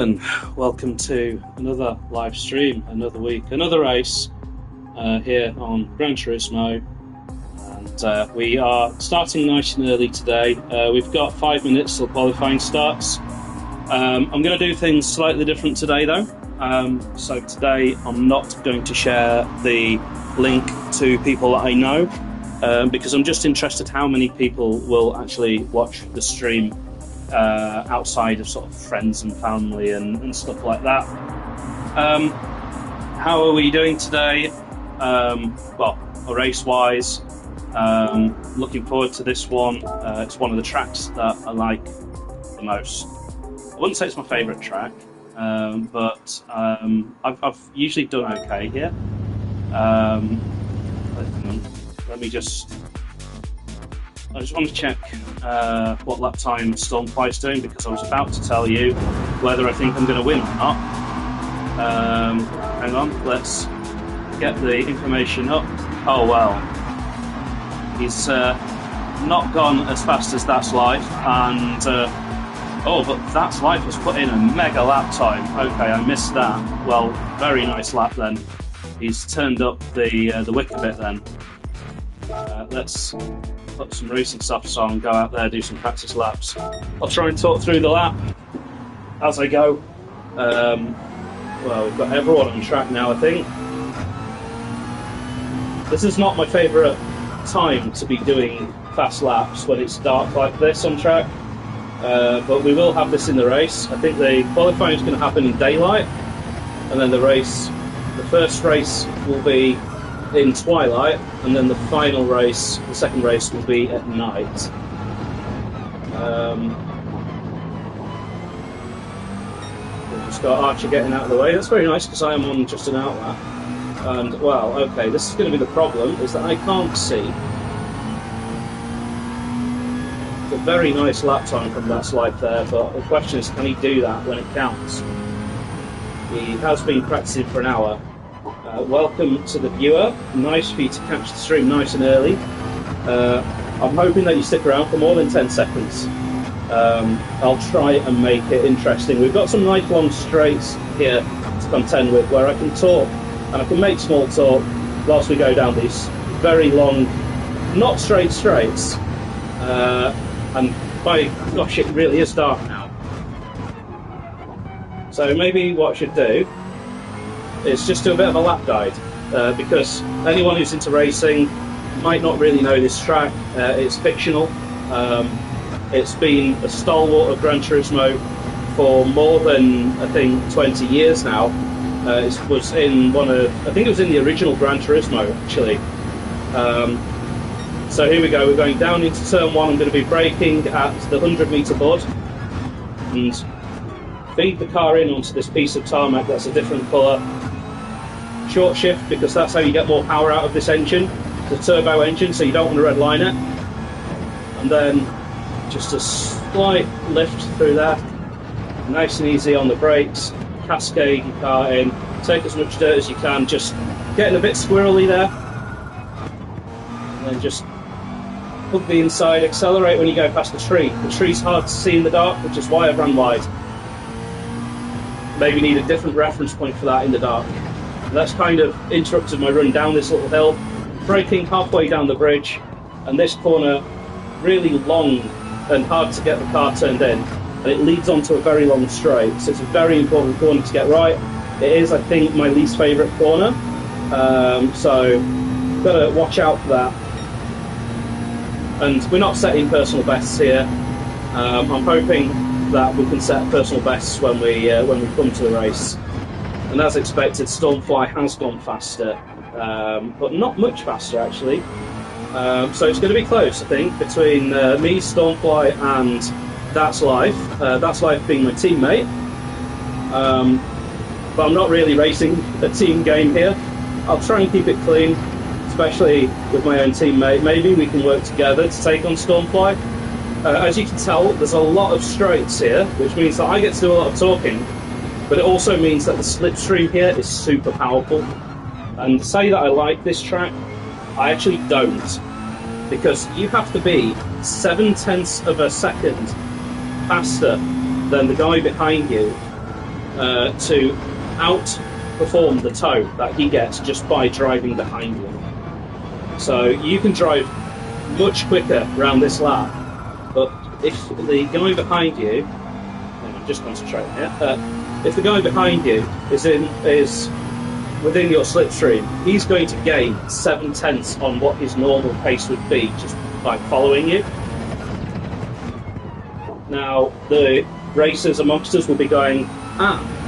And welcome to another live stream, another week, another race here on Gran Turismo. And we are starting nice and early today. We've got 5 minutes till qualifying starts. I'm going to do things slightly different today though. So today I'm not going to share the link to people that I know because I'm just interested how many people will actually watch the stream outside of sort of friends and family and stuff like that. How are we doing today? Well, race-wise, looking forward to this one. It's one of the tracks that I like the most. I wouldn't say it's my favourite track, but I've usually done okay here. Let me just... I just want to check what lap time Stormfly's doing, because I was about to tell you whether I think I'm going to win or not. Hang on, let's get the information up. Oh well, he's not gone as fast as That's Life, and oh, but That's Life has put in a mega lap time. Okay, I missed that. Well, very nice lap then. He's turned up the wick a bit then. Let's put some racing softs on, go out there, do some practice laps. I'll try and talk through the lap as I go. Well, we've got everyone on track now, I think. This is not my favourite time to be doing fast laps when it's dark like this on track, but we will have this in the race. I think the qualifying is going to happen in daylight, and then the first race will be in twilight, and then the final race, the second race, will be at night. We've just got Archer getting out of the way. That's very nice, because I am on just an outlap. And, well, okay, this is going to be the problem, is that I can't see. It's a very nice lap time from That's Life there, but the question is, can he do that when it counts? He has been practicing for an hour. Welcome to the viewer. Nice for you to catch the stream nice and early. I'm hoping that you stick around for more than 10 seconds. I'll try and make it interesting. We've got some nice long straights here to contend with, where I can talk and I can make small talk whilst we go down these very long, not straight straights. And by gosh, it really is dark now. So maybe what I should do is just do a bit of a lap guide, because anyone who's into racing might not really know this track. It's fictional. It's been a stalwart of Gran Turismo for more than, I think, 20 years now. It was in I think it was in the original Gran Turismo, actually. So here we go, we're going down into turn 1. I'm going to be braking at the 100-metre bud and feed the car in onto this piece of tarmac that's a different colour. Short shift, because that's how you get more power out of this engine. It's a turbo engine, so you don't want to redline it. And then just a slight lift through there. Nice and easy on the brakes. Cascade your car in. Take as much dirt as you can. Just getting a bit squirrely there. And then just hook the inside. Accelerate when you go past the tree. The tree's hard to see in the dark, which is why I've run wide. Maybe need a different reference point for that in the dark. That's kind of interrupted my run down this little hill, braking halfway down the bridge, and this corner really long and hard to get the car turned in, and it leads onto a very long straight, so it's a very important corner to get right. It is, I think, my least favourite corner, so got to watch out for that. And we're not setting personal bests here. I'm hoping that we can set personal bests when we come to the race. And as expected, Stormfly has gone faster, but not much faster actually. So it's going to be close, I think, between me, Stormfly, and That's Life. That's Life being my teammate. But I'm not really racing a team game here. I'll try and keep it clean, especially with my own teammate. Maybe we can work together to take on Stormfly. As you can tell, there's a lot of straights here, which means that I get to do a lot of talking. But it also means that the slipstream here is super powerful. And to say that I like this track, I actually don't. Because you have to be 7/10 of a second faster than the guy behind you to outperform the tow that he gets just by driving behind you. So you can drive much quicker around this lap, but if the guy behind you, I'm just concentrating here, if the guy behind you is within your slipstream, he's going to gain 7/10 on what his normal pace would be just by following you. Now, the racers amongst us will be going,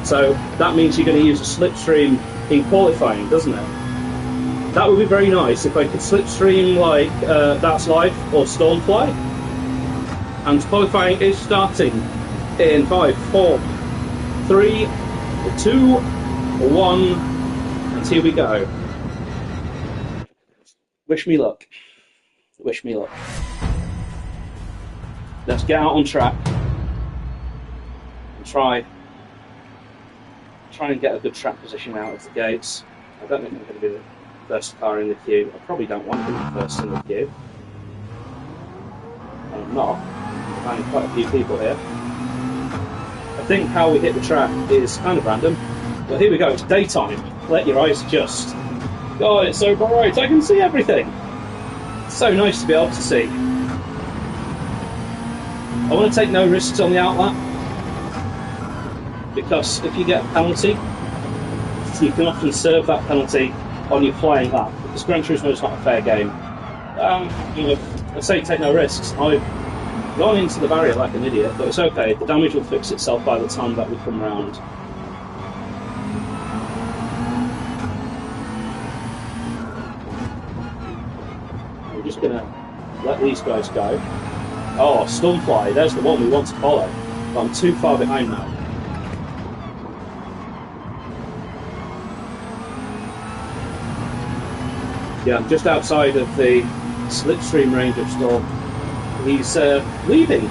so that means you're going to use a slipstream in qualifying, doesn't it? That would be very nice if I could slipstream like That's Life or Stormfly. And qualifying is starting in 5, 4, 3, 2, 1, and here we go. Wish me luck. Wish me luck. Let's get out on track and try and get a good track position out of the gates. I don't think I'm going to be the first car in the queue. I probably don't want to be the first in the queue. I'm not. I'm finding quite a few people here. I think how we hit the track is kind of random. But here we go, it's daytime. Let your eyes adjust. God, it's so bright, I can see everything. It's so nice to be able to see. I want to take no risks on the outlap, because if you get a penalty, you can often serve that penalty on your flying lap, because Gran Turismo is not a fair game. I say take no risks. I've gone into the barrier like an idiot, but it's okay, the damage will fix itself by the time that we come round. I'm just going to let these guys go. Oh, Stormfly, there's the one we want to follow, but I'm too far behind now. Yeah, I'm just outside of the slipstream range of Storm. He's leaving.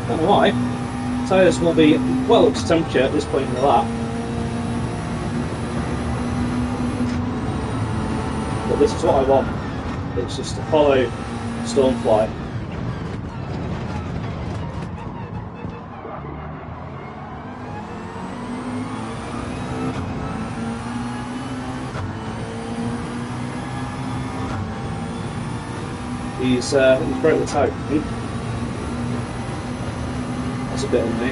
Don't know why. Tyres will be well up to temperature at this point in the lap. But this is what I want. It's just to follow Stormfly. He's broke the toe. That's a bit on me.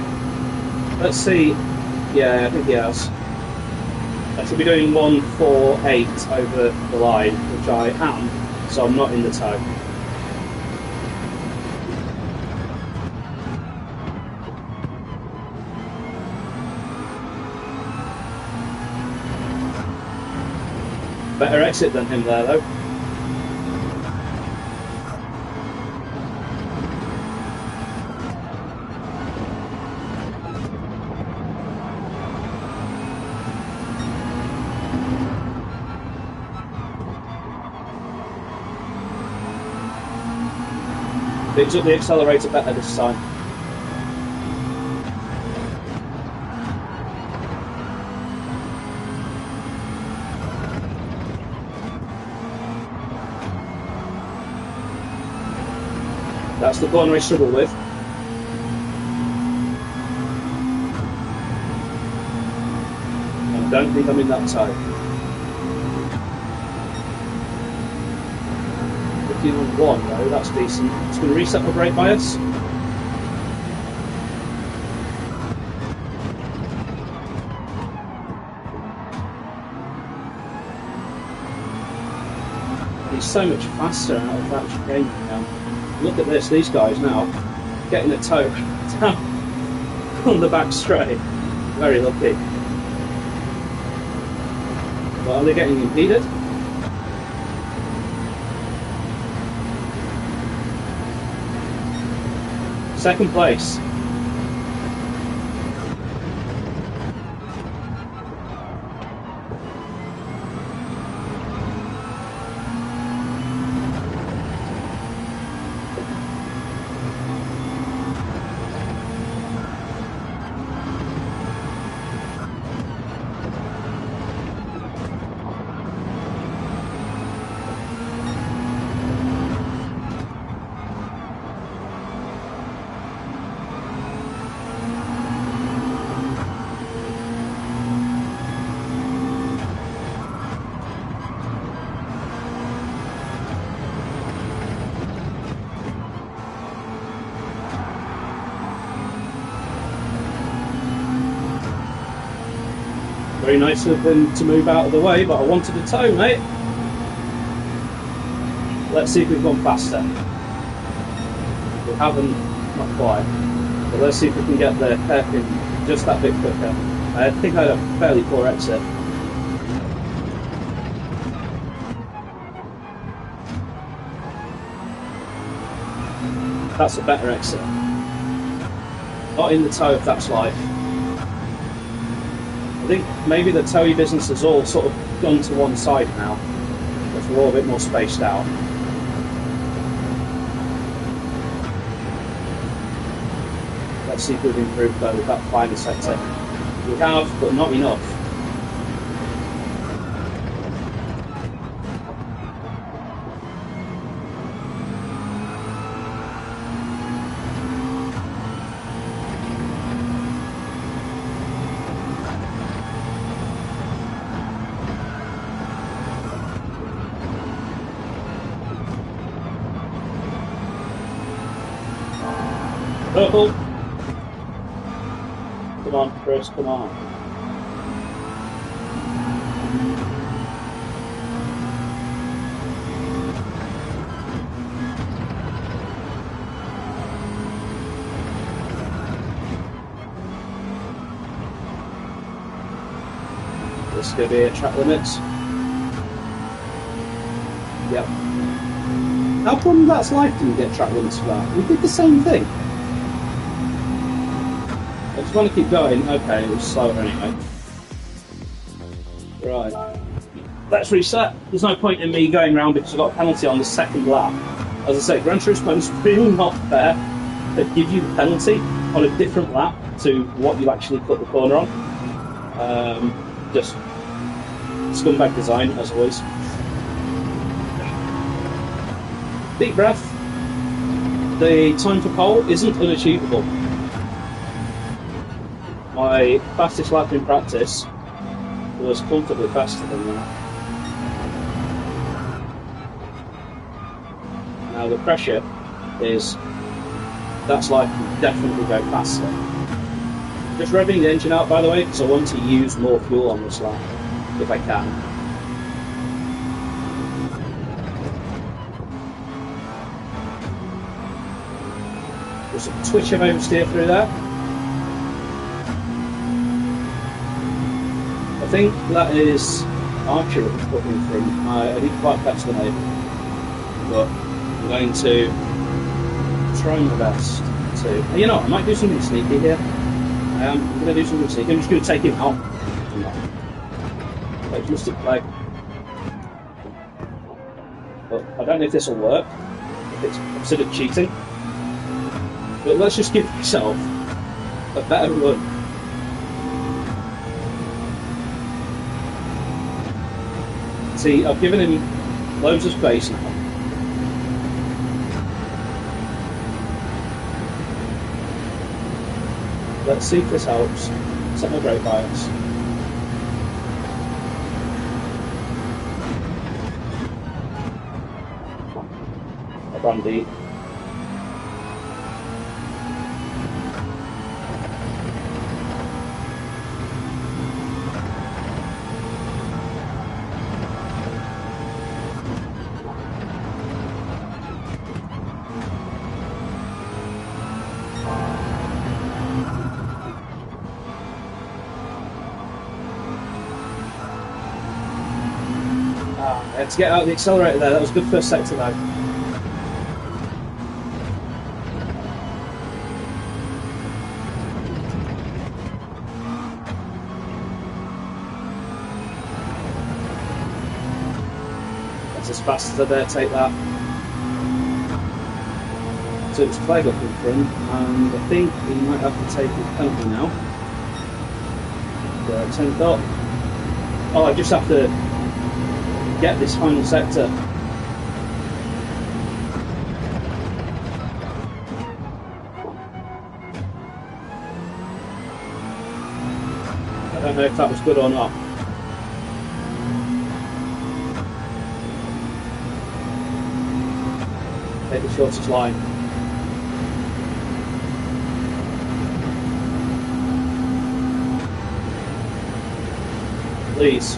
Let's see. Yeah, I think he has. I should be doing 148 over the line, which I am, so I'm not in the toe. Better exit than him there, though. Picks up the accelerator better this time. That's the corner I struggle with. I don't think I'm in that time. 1, though, that's decent. It's going to reset my brake bias. He's so much faster out of that chicane now. Look at this, these guys now getting a toe down on the back straight. Very lucky. But are they getting impeded? Second place. Very nice of them to move out of the way, but I wanted a tow, mate. Let's see if we've gone faster. We haven't, not quite. But let's see if we can get the hairpin just that bit quicker. I think I had a fairly poor exit. That's a better exit. Not in the tow if that's life. I think maybe the towy business has all sort of gone to one side now, because we're all a bit more spaced out. Let's see if we've improved though with that final sector. We have, but not enough. Purple. Come on, Chris, come on. This is going to be a track limits. Yep. How come that's life didn't get track limits for that? We did the same thing. I just want to keep going. Okay, it was slower anyway. Right. Let's reset. There's no point in me going round because I got a penalty on the second lap. As I say, Gran Turismo is really not fair. They give you the penalty on a different lap to what you actually put the corner on. Just scumbag design, as always. Deep breath. The time for pole isn't unachievable. My fastest lap in practice was comfortably faster than that. Now the pressure is, that's like definitely go faster. Just revving the engine out by the way, because I want to use more fuel on this lap, if I can. Just a twitch of oversteer through there. I think that is Archer coming from. I didn't quite catch the name, but I'm going to try my best to. You know, I might do something sneaky here. I'm going to do something sneaky. I'm just going to take him out. Like Mystic Flag. But I don't know if this will work. If it's considered cheating. But let's just give yourself a better run. See, I've given him loads of space now. Let's see if this helps. Set my brake bias. A brandy. To get out of the accelerator there, that was a good first sector though. That's as fast as I dare take that. So it's Clegg up in front, and I think he might have to take his penalty now. 10th up. Oh, I just have to get this final sector. I don't know if that was good or not. Take the shortest line. please.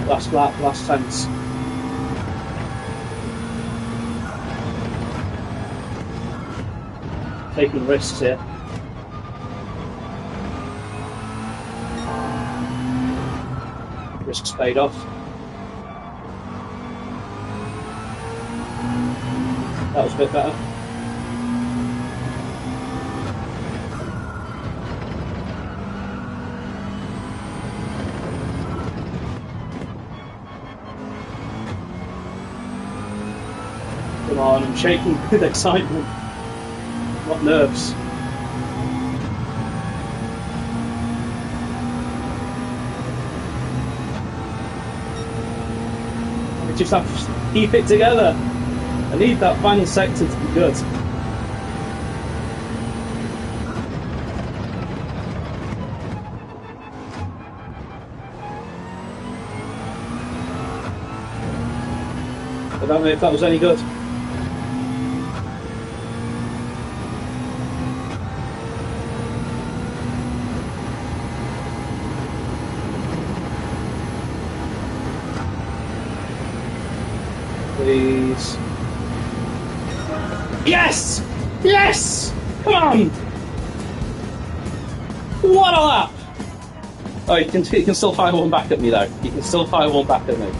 Last lap, last tenths. Taking risks here. Risks paid off. That was a bit better. Come on, I'm shaking with excitement, not nerves. I just have to keep it together. I need that final sector to be good. I don't know if that was any good. Please. Yes! Yes! Come on! What a lap! Oh, you can still fire one back at me though. You can still fire one back at me.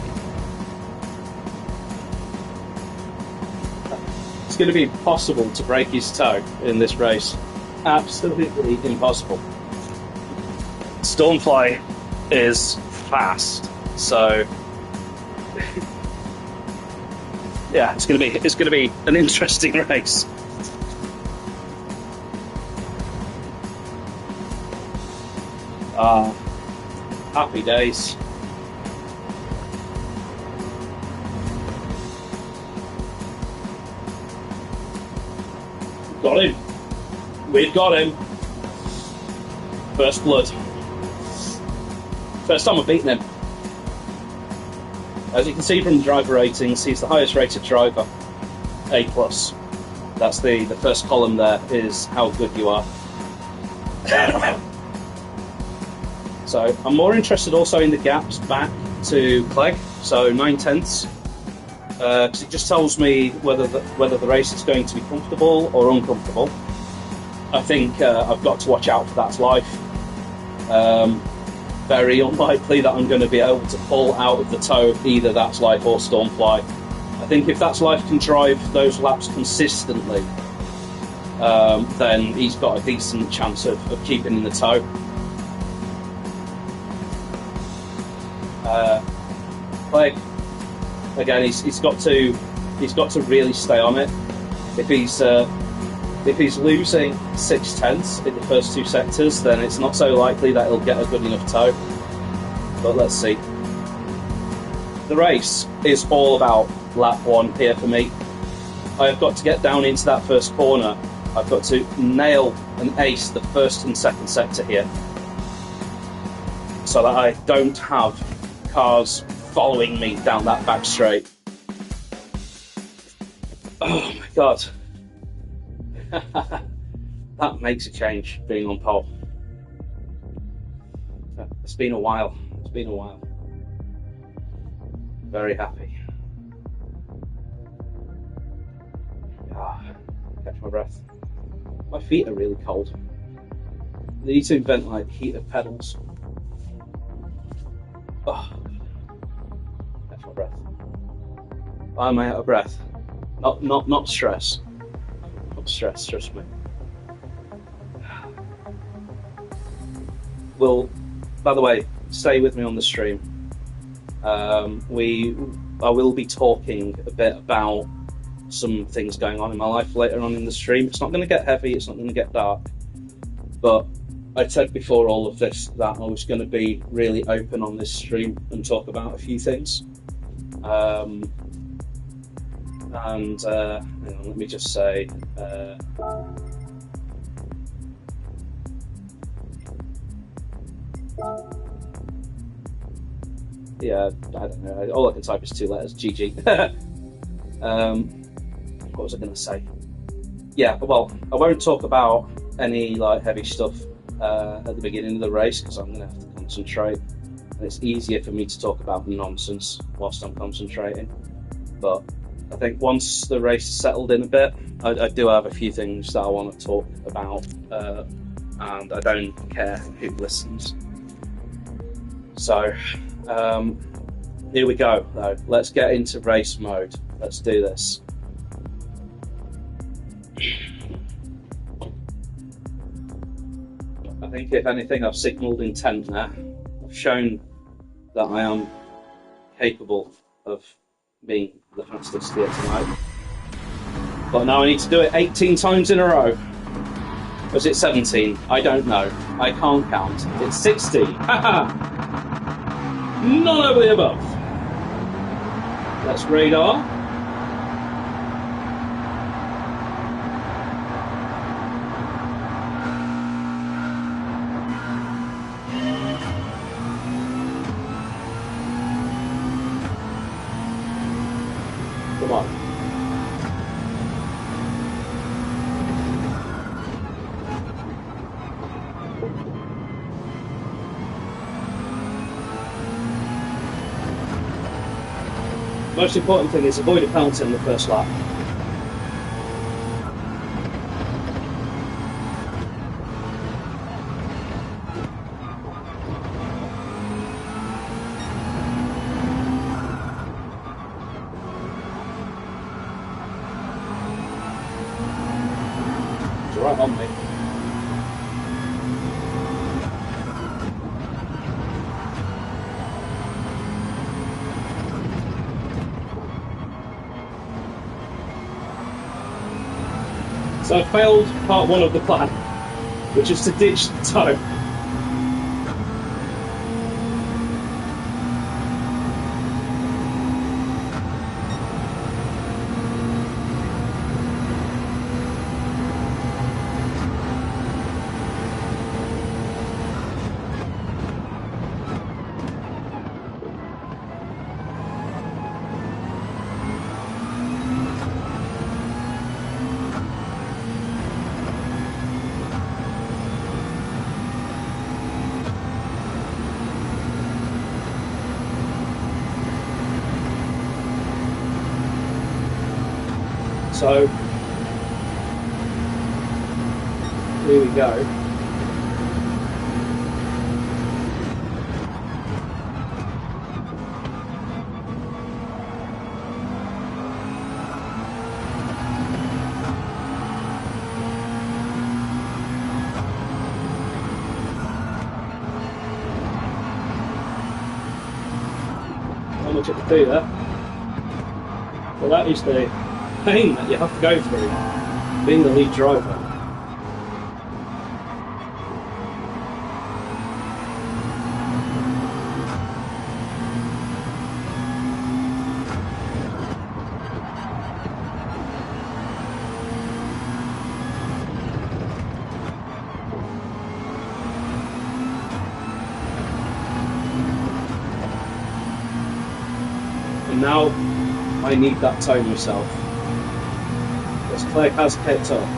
It's going to be impossible to break his toe in this race. Absolutely impossible. Stormfly is fast, so yeah, it's going to be an interesting race. Happy days. Got him. We've got him. First blood. First time I've beaten him. As you can see from the driver ratings, he's the highest rated driver, A+. That's the first column there is how good you are. So I'm more interested also in the gaps back to Clegg, so 9/10, because it just tells me whether the race is going to be comfortable or uncomfortable. I think I've got to watch out for That's Life. Very unlikely that I'm going to be able to pull out of the toe either That's Life or Stormfly. I think if That's Life can drive those laps consistently, then he's got a decent chance of keeping in the toe. Clegg, again, he's got to really stay on it. If he's losing 6/10 in the first two sectors, then it's not so likely that he'll get a good enough toe. But let's see. The race is all about lap one here for me. I have got to get down into that first corner. I've got to nail and ace the first and second sector here, so that I don't have cars following me down that back straight. Oh my god. That makes a change, being on pole. It's been a while. It's been a while. Very happy. Catch my breath. My feet are really cold. They need to invent like heated pedals. Oh. Catch my breath. Why am I out of breath? Not stress. Stress, trust me. Well, by the way, stay with me on the stream. I will be talking a bit about some things going on in my life later on in the stream. It's not going to get heavy, it's not going to get dark, but I said before all of this that I was going to be really open on this stream and talk about a few things. And hang on, let me just say, yeah, I don't know. All I can type is 2 letters. GG. What was I going to say? Yeah, well, I won't talk about any like heavy stuff at the beginning of the race because I'm going to have to concentrate, and it's easier for me to talk about nonsense whilst I'm concentrating. But I think once the race is settled in a bit, I do have a few things that I want to talk about, and I don't care who listens. So here we go, though. Let's get into race mode. Let's do this. I think if anything, I've signalled intent there. I've shown that I am capable of being the fastest here tonight. But now I need to do it 18 times in a row. Was it 17? I don't know. I can't count. It's 60. Haha! None of the above. Let's radar. Come on. Most important thing is avoid a penalty on the first lap. It's right on me. So I failed part 1 of the plan, which is to ditch the toe. So here we go. Not much I can do there. Well, that is the pain that you have to go through being the lead driver. And now I need that toe myself. Because Claire has kept up.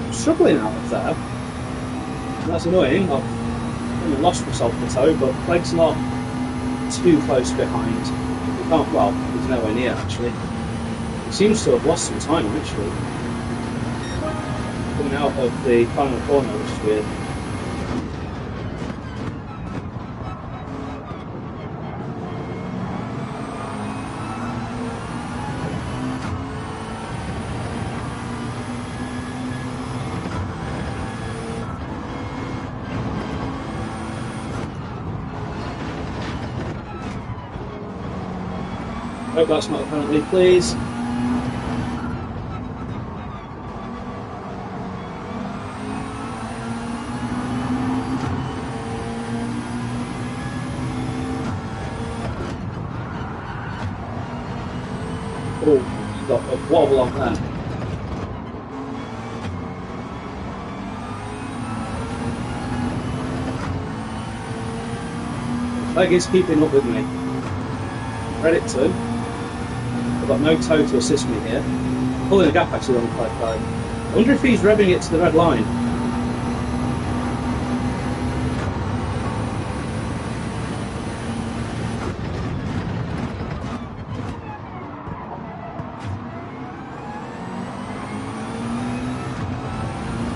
I'm struggling out of there. That's annoying. I've lost myself the toe, but Clegg's not too close behind. He can't, well, he's nowhere near actually. He seems to have lost some time actually. Coming out of the final corner, which is weird. Hope that's not a penalty, please. wobble on there. Leg is keeping up with me. Credit to him. I've got no toe to assist me here. Pulling the gap actually on the 5.5. I wonder if he's revving it to the red line.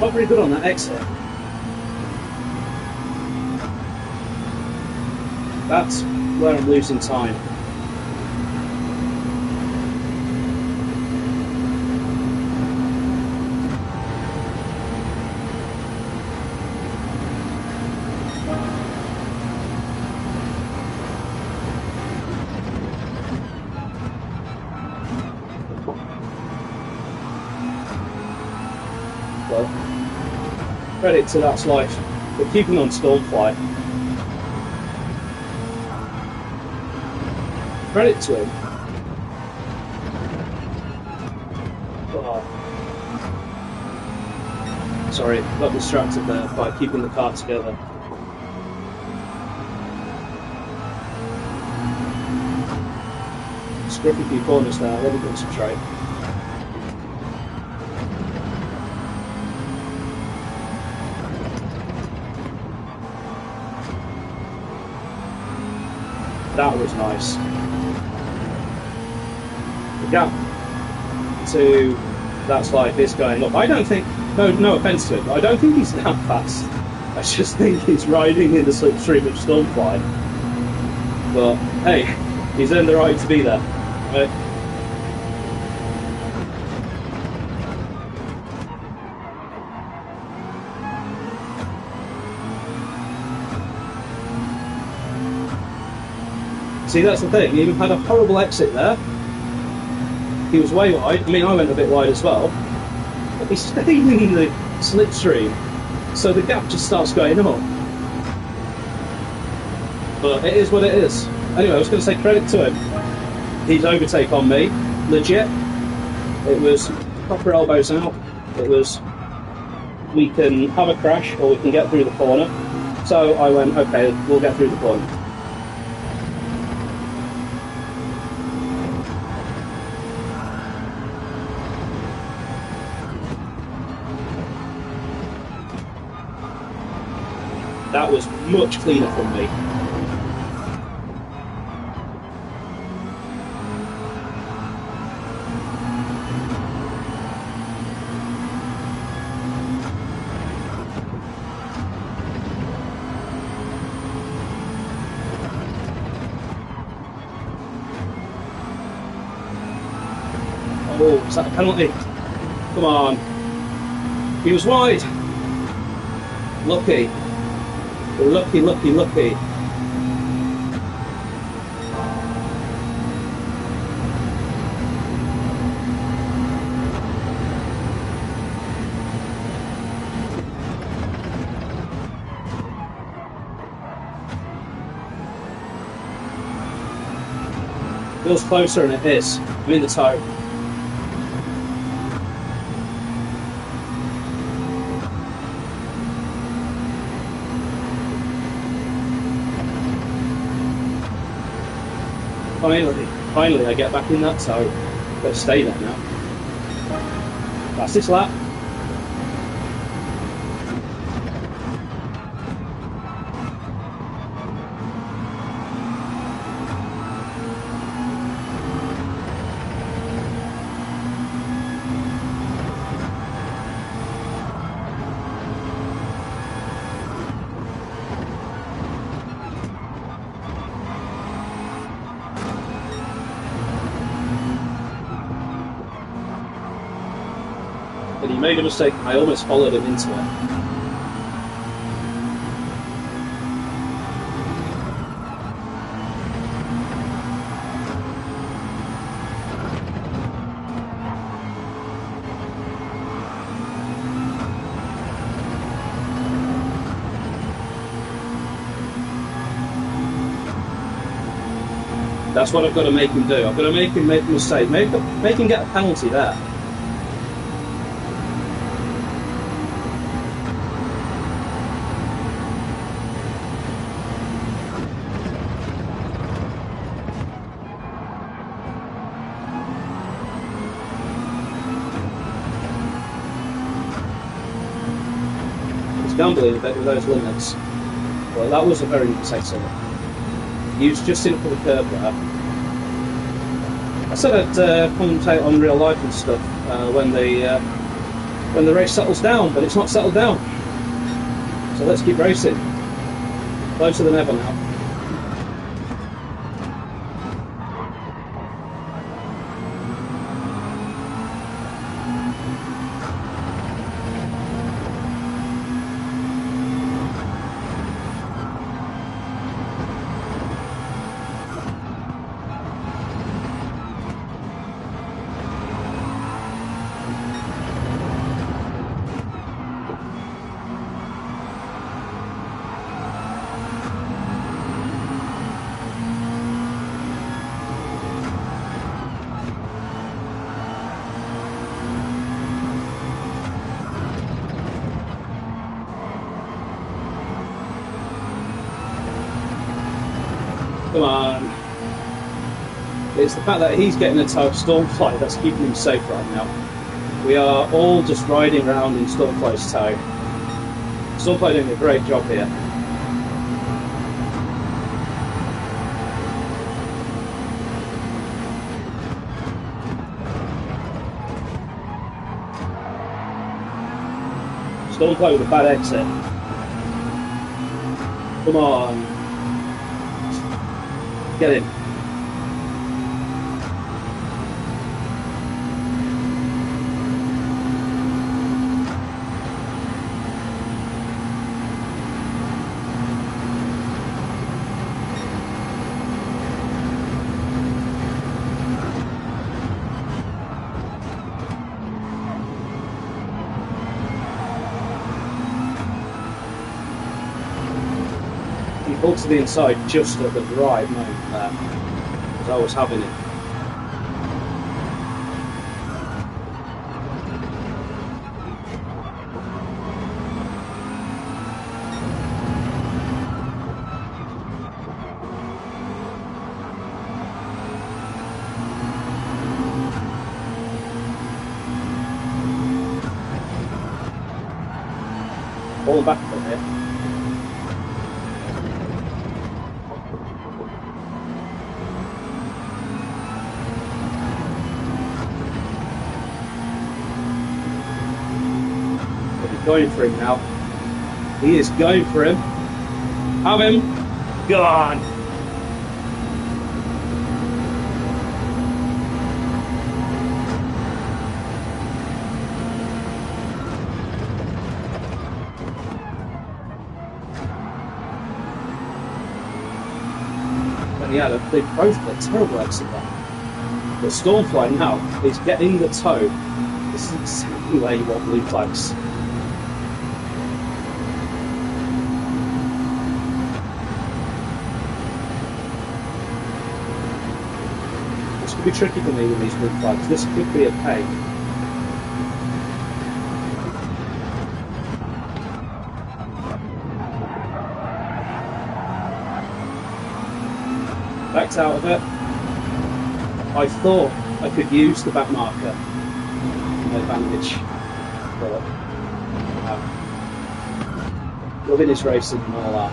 Not very good on that exit. That's where I'm losing time. Well, credit to That's Life for keeping on Stormfly. Credit to him. Oh. Sorry, got distracted there by keeping the car together. Scruffy few corners there, let me concentrate. That was nice. The gap to That's Life is going up. I don't think, no offence to it, but I don't think he's that fast. I just think he's riding in the slipstream of Stormfly. But hey, he's earned the right to be there. Right? See, that's the thing, he had a horrible exit there. He was way wide. I mean, I went a bit wide as well. But he stayed in the slipstream, so the gap just starts going up. But it is what it is. Anyway, I was going to say credit to him. His overtake on me, legit. It was proper elbows out. It was, we can have a crash or we can get through the corner. So I went, okay, we'll get through the corner. That was much cleaner from me. Oh, is that a penalty? Come on. He was wide. Lucky. Lucky, lucky, lucky. Feels closer than it is. I'm in the toe. Finally I get back in that toe. Better stay there now. That's this lap. But he made a mistake. I almost followed him into it. That's what I've got to make him do. I've got to make him make a mistake. Make him get a penalty there. He's gambling a bit with those limits. Well, that was a very good mistake. He was just in for the curb there. I said I'd commentate on real life and stuff when the race settles down, but it's not settled down. So let's keep racing. Closer than ever now. Come on. It's the fact that he's getting a tow of Stormfly that's keeping him safe right now. We are all just riding around in Stormfly's tow. Stormfly doing a great job here. Stormfly with a bad exit. Come on. Get in. He pulled to the inside just at the right moment there, as I was having it. Falling back a bit here. Going for him now. He is going for him. Have him. Gone. And yeah, they both got terrible exit there. But Stormfly now is getting the tow. This is exactly where you want blue flags. This could be tricky for me with these blue flags. This could be a pain. Backed out of it. I thought I could use the back marker advantage, but loving his racing and all that.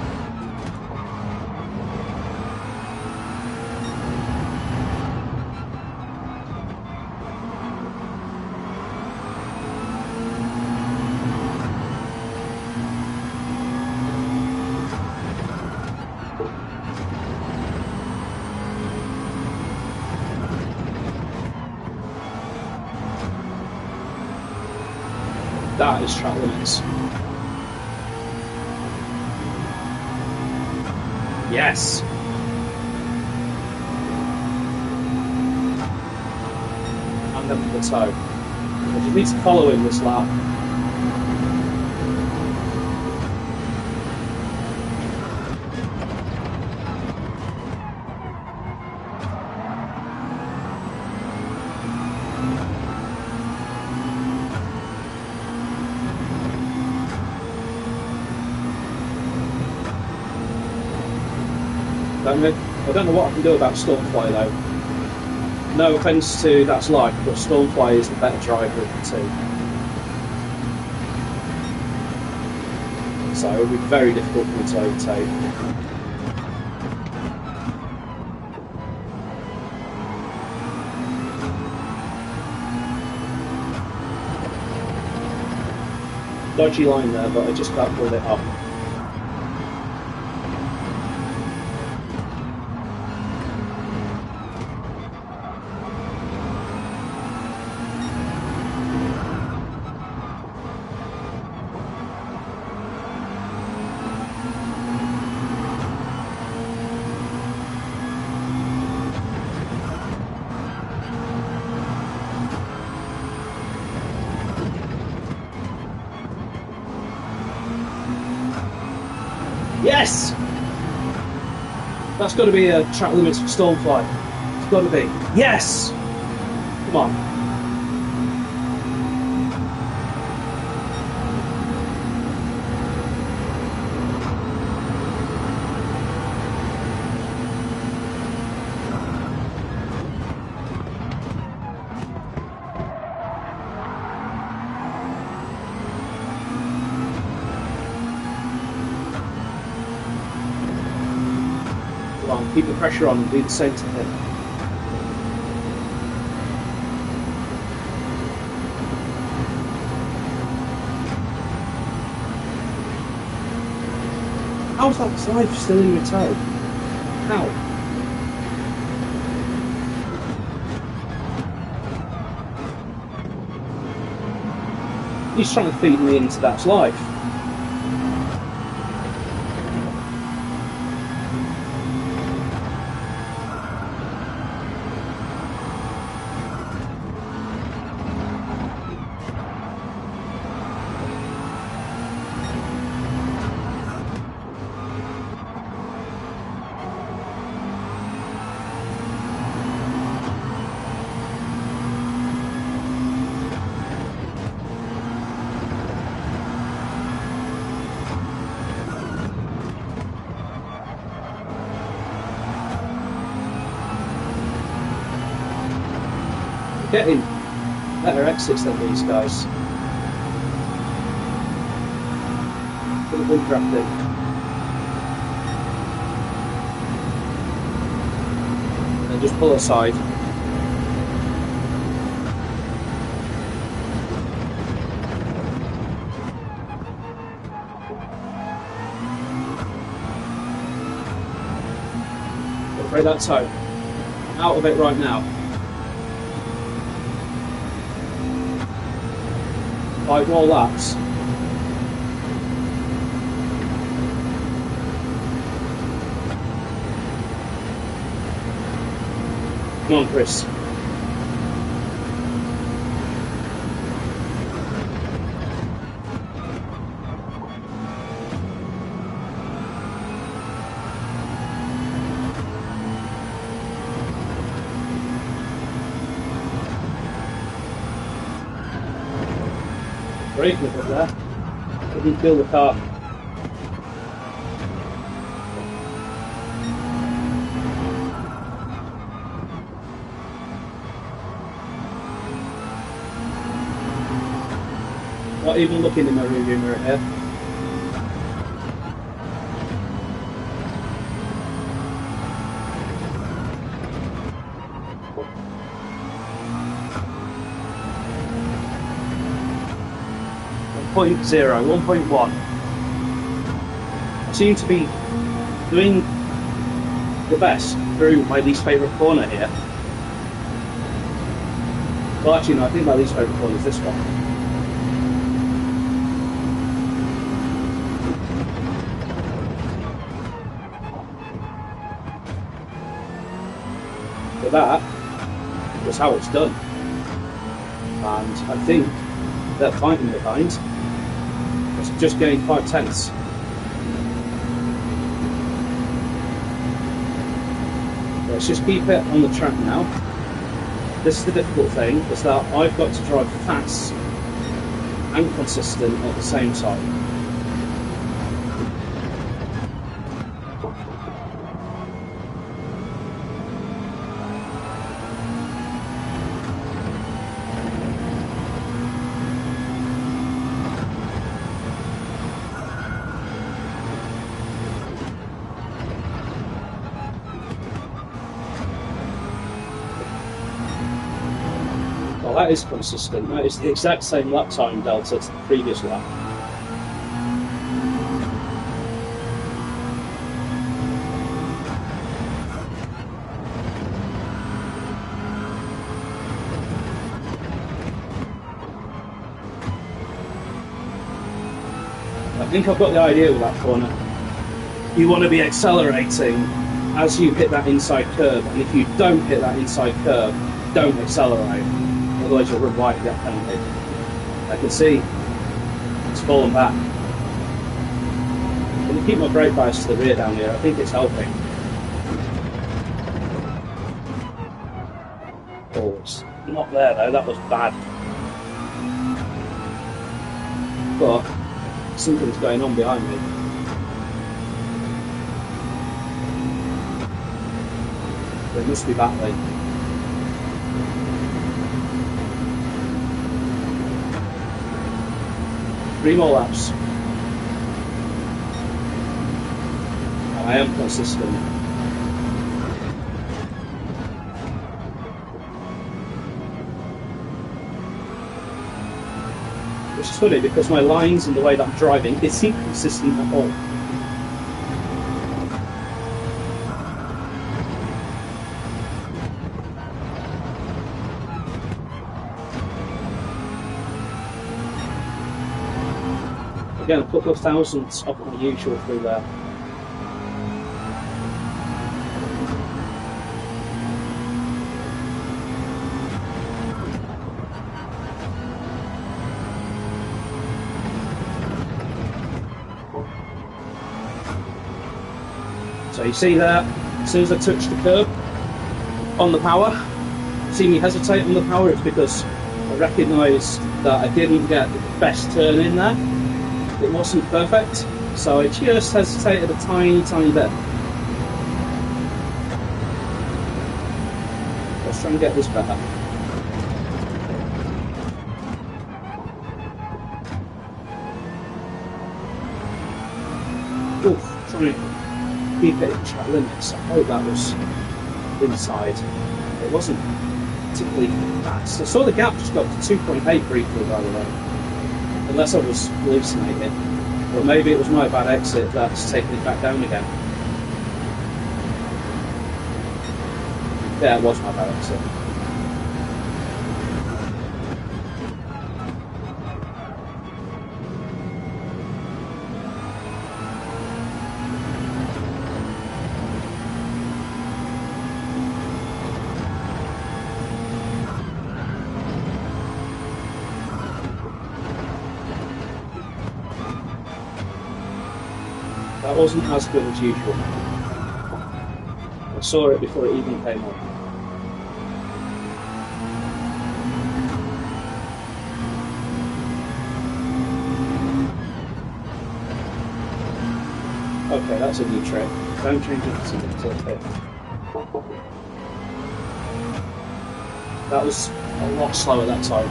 That is track limits. Yes. And then the toe. I just need to follow him this lap. I don't know what I can do about Stormfly though. No offence to That's Life, but Stormfly is the better driver of the two. So it would be very difficult for me to overtake. Dodgy line there, but I just about pulled it up. Yes! That's got to be a track limits for Stormfly. It's got to be. Yes! Come on. Keep the pressure on and do the same to him. How's that life still in your toe? How? He's trying to feed me into That's Life. Getting better exits than these guys. Could have been drafted. And just pull aside. I'm afraid that's home. I'm out of it right now. 5 more laps. Come on, Chris. Braking up there. Didn't kill the car. Not even looking in my rearview mirror here. .0, 1.1. I seem to be doing the best through my least favourite corner here. Well, actually, no, I think my least favourite corner is this one. But that was how it's done. And I think they're fighting behind. It's just gained 5 tenths. Let's just keep it on the track now. This is the difficult thing, is that I've got to drive fast and consistent at the same time. that is consistent. That is the exact same lap time delta to the previous lap. I think I've got the idea with that corner. You want to be accelerating as you hit that inside curve, and if you don't hit that inside curve, don't accelerate, otherwise you'll run wide and get penalty. I can see it's fallen back. I'm going to keep my brake bias to the rear down here. I think it's helping. Oh, it's not there though, that was bad. But something's going on behind me. It must be battling. Three more laps. And I am consistent. Which is funny because my lines and the way that I'm driving isn't consistent at all. Again, a couple of thousandths off my usual through there. So you see there, as soon as I touch the curb on the power, see me hesitate on the power, it's because I recognised that I didn't get the best turn in there. It wasn't perfect, so I just hesitated a tiny, tiny bit. Let's try and get this better. Oof, trying to keep it in track limits. I hope that was inside. It wasn't particularly fast. I saw the gap just got to 2.8 briefly, by the way. Unless I was hallucinating, or maybe it was my bad exit that's taking it back down again. Yeah, it was my bad exit. That wasn't as good as usual. I saw it before it even came on. Okay, that's a new trick. Don't change it to something until fifth. That was a lot slower that time.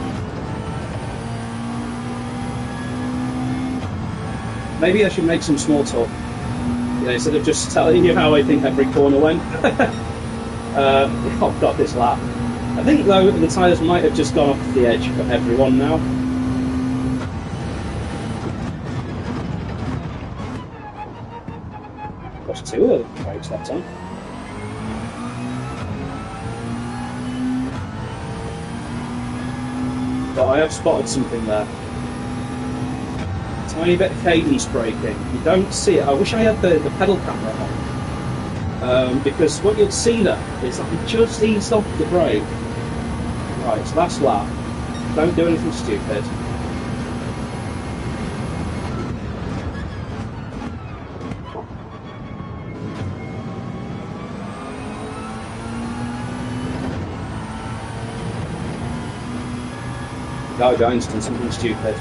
Maybe I should make some small talk. Instead of just telling you how I think every corner went. I've got this lap. I think though the tyres might have just gone off the edge for everyone now. Got two of the brakes that time. But I have spotted something there. Tiny bit of cadence braking. You don't see it. I wish I had the pedal camera on. Because what you'll see there is that I just eased off the brake. Right, so last lap. Don't do anything stupid. No, don't do something stupid.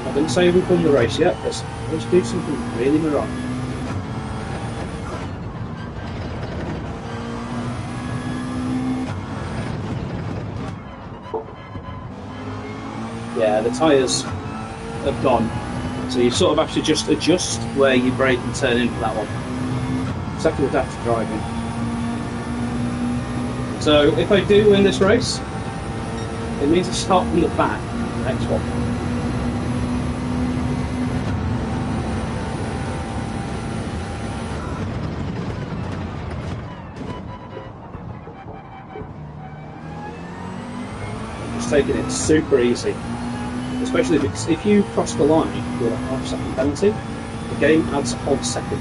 I didn't say we've won the race yet, because let's do something really moronic. the tyres have gone. So you sort of have to just adjust where you brake and turn in for that one. Exactly adaptive driving. So if I do win this race, it means I start from the back, the next one. Just taking it super easy, especially because if you cross the line with a half-second penalty, the game adds a whole second.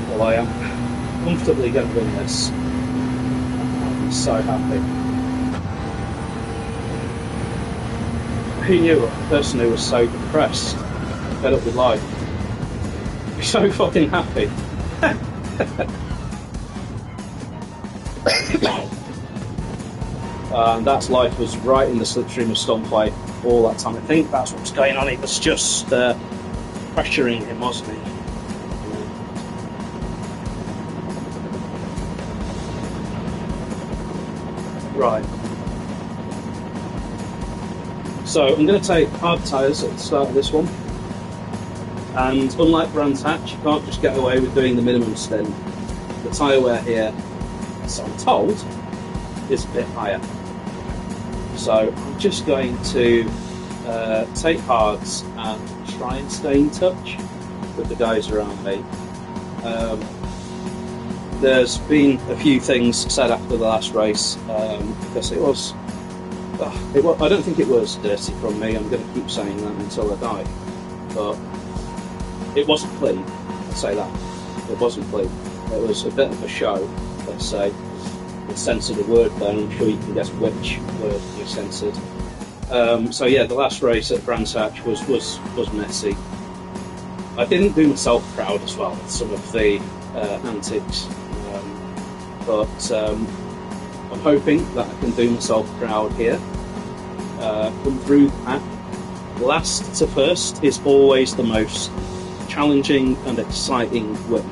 Well, I am comfortably going to win this. I'm so happy. Who knew a person who was so depressed, fed up with life, would be so fucking happy? And that's life was right in the slipstream of Stormfly all that time. I think that's what was going on. It was just pressuring him, wasn't it? Right. So I'm going to take hard tyres at the start of this one. And unlike Brands Hatch, you can't just get away with doing the minimum stint. The tyre wear here, as I'm told, is a bit higher. So I'm just going to take hards and try and stay in touch with the guys around me. There's been a few things said after the last race, because it was, I don't think it was dirty from me. I'm going to keep saying that until I die. But it wasn't clean, I'll say that. It wasn't clean. It was a bit of a show, let's say. It censored a word there, and I'm sure you can guess which word you censored. So yeah, the last race at Brands Hatch was messy. I didn't do myself proud as well with some of the antics, but I'm hoping that I can do myself proud here. Come through the pack. Last to first is always the most challenging and exciting win.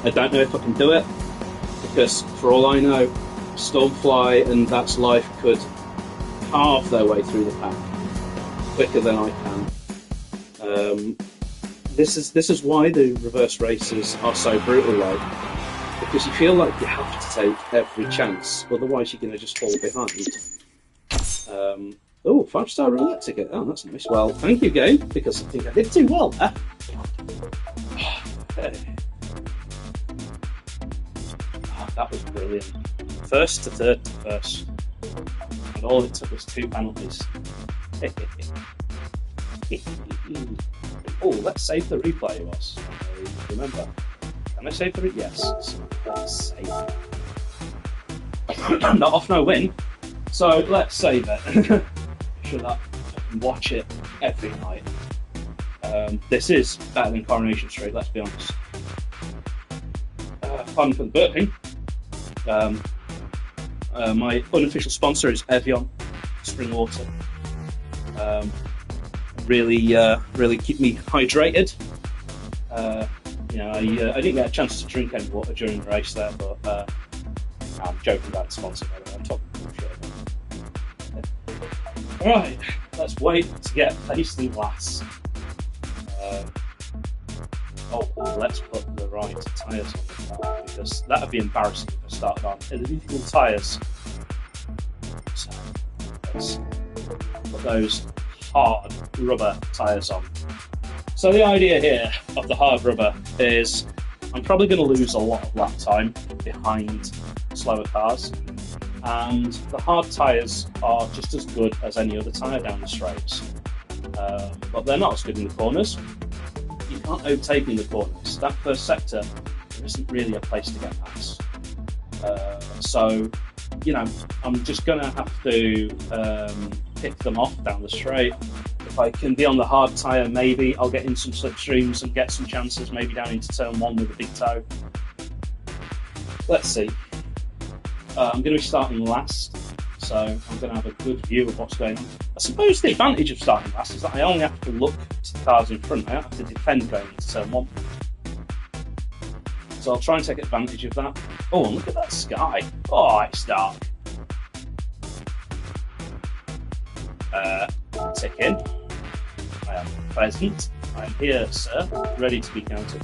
I don't know if I can do it, because for all I know, Stormfly and That's Life could carve their way through the pack quicker than I can. This is why the reverse races are so brutal, like, because you feel like you have to take every chance, otherwise you're going to just fall behind. Oh, 5-star roulette ticket. Oh, that's nice. Well, thank you, game, because I think I did too well there. That was brilliant. First to third to first. And all it took was 2 penalties. Oh, let's save the replay, was. Remember. Can I save the replay? Yes. Let's save it. Not off no win. So let's save it. Should I watch it every night? This is better than Coronation Street, let's be honest. Fun for the burping. My unofficial sponsor is Evian Spring Water. Really keep me hydrated. I didn't get a chance to drink any water during the race there, but I'm joking about the sponsor, by the way. I'm talking bullshit. Alright, let's wait to get placed in last. Let's put the right tyres on the car, because that would be embarrassing if I started on individual tyres. So let's put those hard rubber tyres on. So the idea here of the hard rubber is I'm probably going to lose a lot of lap time behind slower cars, and the hard tyres are just as good as any other tyre down the straights, but they're not as good in the corners. You can't overtake in the corners. That first sector, there isn't really a place to get past. So, I'm just going to have to pick them off down the straight. If I can be on the hard tyre, maybe I'll get in some slipstreams and get some chances, maybe down into turn 1 with a big toe. Let's see. I'm going to be starting last, so I'm going to have a good view of what's going on. I suppose the advantage of starting last is that I only have to look to the cars in front. I don't have to defend going into turn 1. So I'll try and take advantage of that. Oh, and look at that sky. Oh, it's dark. Tick in. I am present. I'm here, sir, ready to be counted.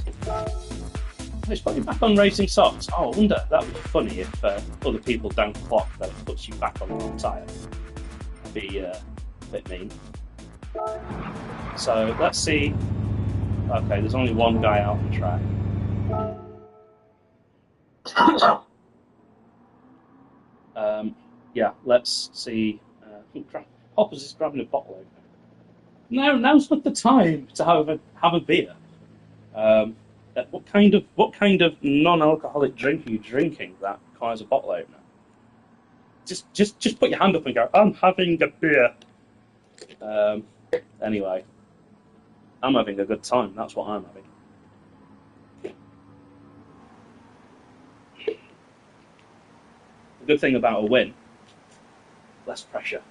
It's putting back on racing softs. Oh, I wonder, that would be funny if other people don't clock that it puts you back on the wrong tyre. That'd be a bit mean. So let's see. Okay, there's only one guy out on the track. Yeah, let's see. Hopper's is grabbing a bottle opener. No, now's not the time to have a beer. What kind of non-alcoholic drink are you drinking that requires a bottle opener? Just put your hand up and go, I'm having a beer. Anyway, I'm having a good time. That's what I'm having. The good thing about a win, less pressure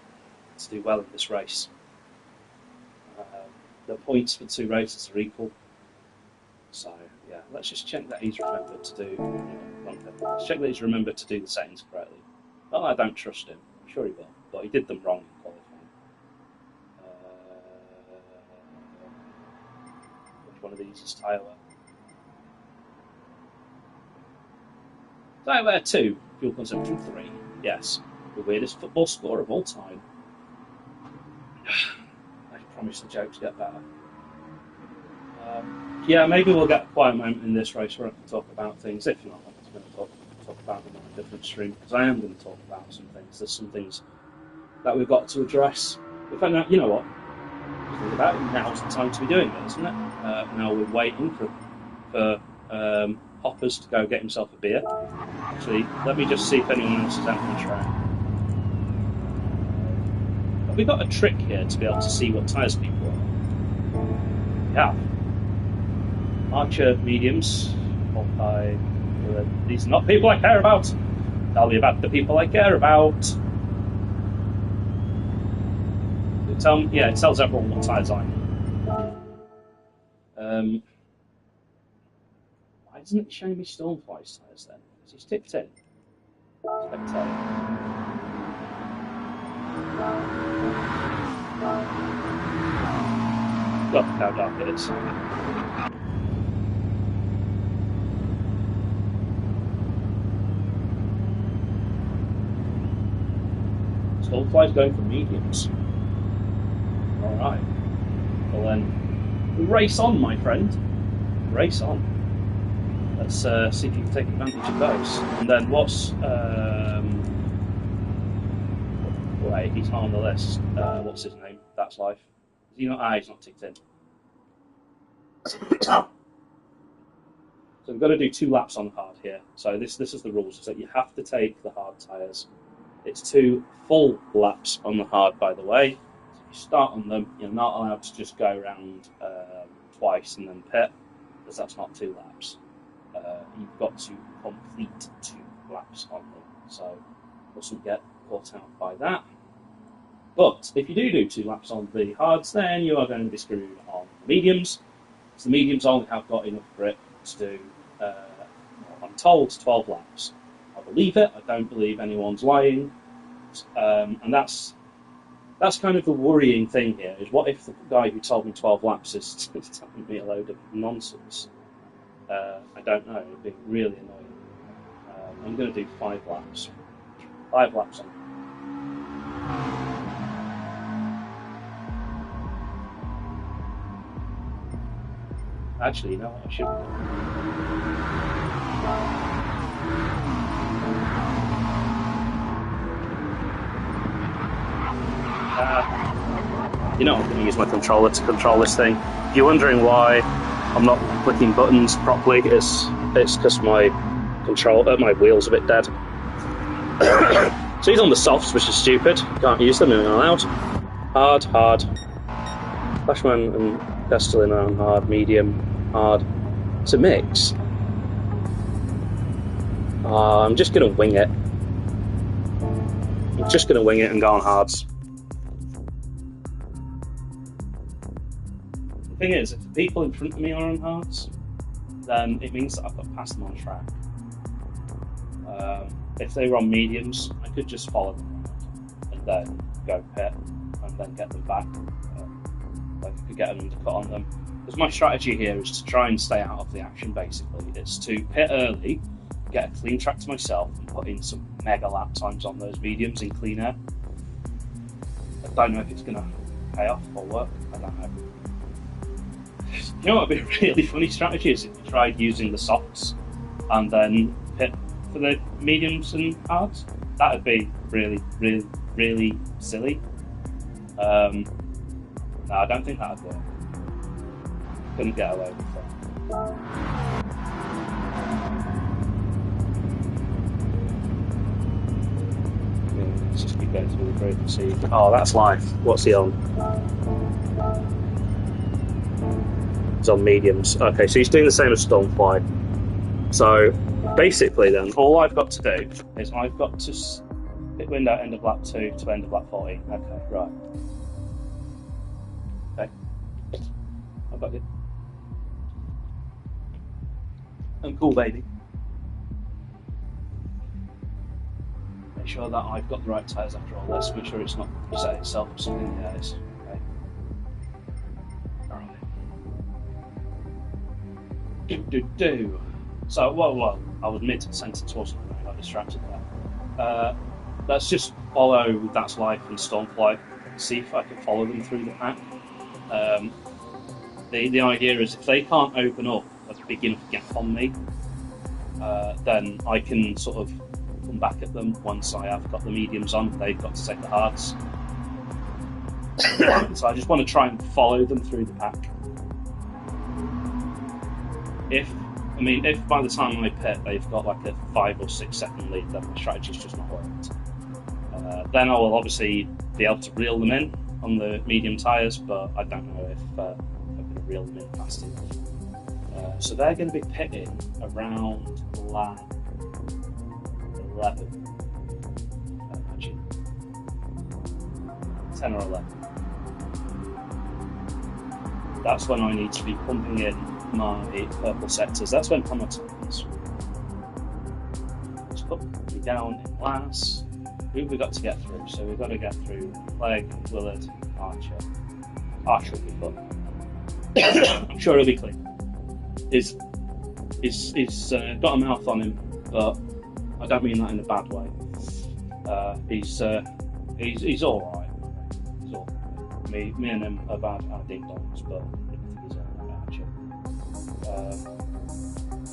to do well in this race. The points for 2 races are equal. So yeah, let's just check that he's remembered to do. Let's check that he's remembered to do the settings correctly. Well, I don't trust him. I'm sure he will, but he did them wrong in qualifying. Which one of these is tyre wear? Tyre wear 2, fuel consumption 3. Yes, the weirdest football score of all time. I promise the jokes get better. Yeah, maybe we'll get a quiet moment in this race where I can talk about things. If not, I'm going to talk about them on a different stream, because I am going to talk about some things. There's some things that we've got to address. In fact, you know what? Think about it. Now's the time to be doing it, isn't it? Now we're waiting for Hoppers to go get himself a beer. Actually, let me just see if anyone else is out on the track. Have we got a trick here to be able to see what tyres people are? Yeah. Archer mediums. These are not people I care about. Tell me about the people I care about. It tells everyone what tyres I'm in. Why doesn't it show me Stormfly's tyres then? Is he ticked in? Spectator. Look how dark it is. Stormfly's going for mediums. Alright. Well then, race on, my friend. Race on. Let's see if you can take advantage of those. And then what's... wait, he's not on the list. What's his name? That's life. Is he not? He's not ticked in. So we've got to do 2 laps on hard here. So this is the rules, is that you have to take the hard tyres. It's 2 full laps on the hard, by the way. So if you start on them, you're not allowed to just go around twice and then pit, because that's not 2 laps. You've got to complete 2 laps on them. So mustn't get caught out by that. But if you do 2 laps on the hards, then you are going to be screwed on the mediums. So the mediums only have got enough grip to do, I'm told, 12 laps. I believe it. I don't believe anyone's lying. And that's kind of the worrying thing here, is what if the guy who told me 12 laps is telling me a load of nonsense? I don't know. It would be really annoying. I'm going to do 5 laps. 5 laps on. Actually, you know what I should do. You know, I'm going to use my controller to control this thing. If you're wondering why I'm not clicking buttons properly, it's because my wheel's a bit dead. So he's on the softs, which is stupid. Can't use them, they're not allowed. Hard. Flashman and Castellin are on hard, medium, hard. To mix. I'm just going to wing it. I'm just going to wing it and go on hards. The thing is, if the people in front of me are on hards, then it means that I've got past them on track. If they were on mediums, I could just follow them around and then go pit. and then get them back. Like I could get an undercut on them. Because my strategy here is to try and stay out of the action, basically. It's to pit early, get a clean track to myself, and put in some mega lap times on those mediums in clean air. I don't know if it's going to pay off or work, I don't know. You know what would be a really funny strategy is if you tried using the softs and then pit for the mediums and hards. That would be really, really, really silly. No, I don't think that would work. Couldn't get away with that. Yeah, let's just keep going through the group and see. Oh, that's live. What's he on? He's on mediums. Okay, so he's doing the same as Stormfly. So basically, then all I've got to do is I've got to hit window end of lap 2 to end of lap 14. Okay, right. Okay, I've got you. I'm cool, baby. Make sure that I've got the right tyres after all this. Make sure it's not reset itself or something. Yeah, it's okay. Alright. So, well, I was mid-sentence, wasn't I? I got distracted there. Let's just follow That's Life and Stormfly. See if I can follow them through the pack. The idea is if they can't open up a big enough gap on me, then I can sort of come back at them once I have got the mediums on. They've got to take the hards. So I just want to try and follow them through the pack. If by the time I pit they've got like a 5 or 6 second lead, then my strategy's just not worked. Then I will obviously be able to reel them in on the medium tyres, but I don't know if I'm going to reel them in fast enough. So they're going to be pitting around lap 11, I imagine. 10 or 11. That's when I need to be pumping in my purple sectors. That's when Hamilton is. Let's put me down in last. Who have we got to get through? So we've got to get through Clegg, Willard, Archer. Archer will be fun. I'm sure he'll be clean. He's got a mouth on him, but I don't mean that in a bad way. He's all right. He's all right. Me and him have had our ding dongs, but he's all right actually.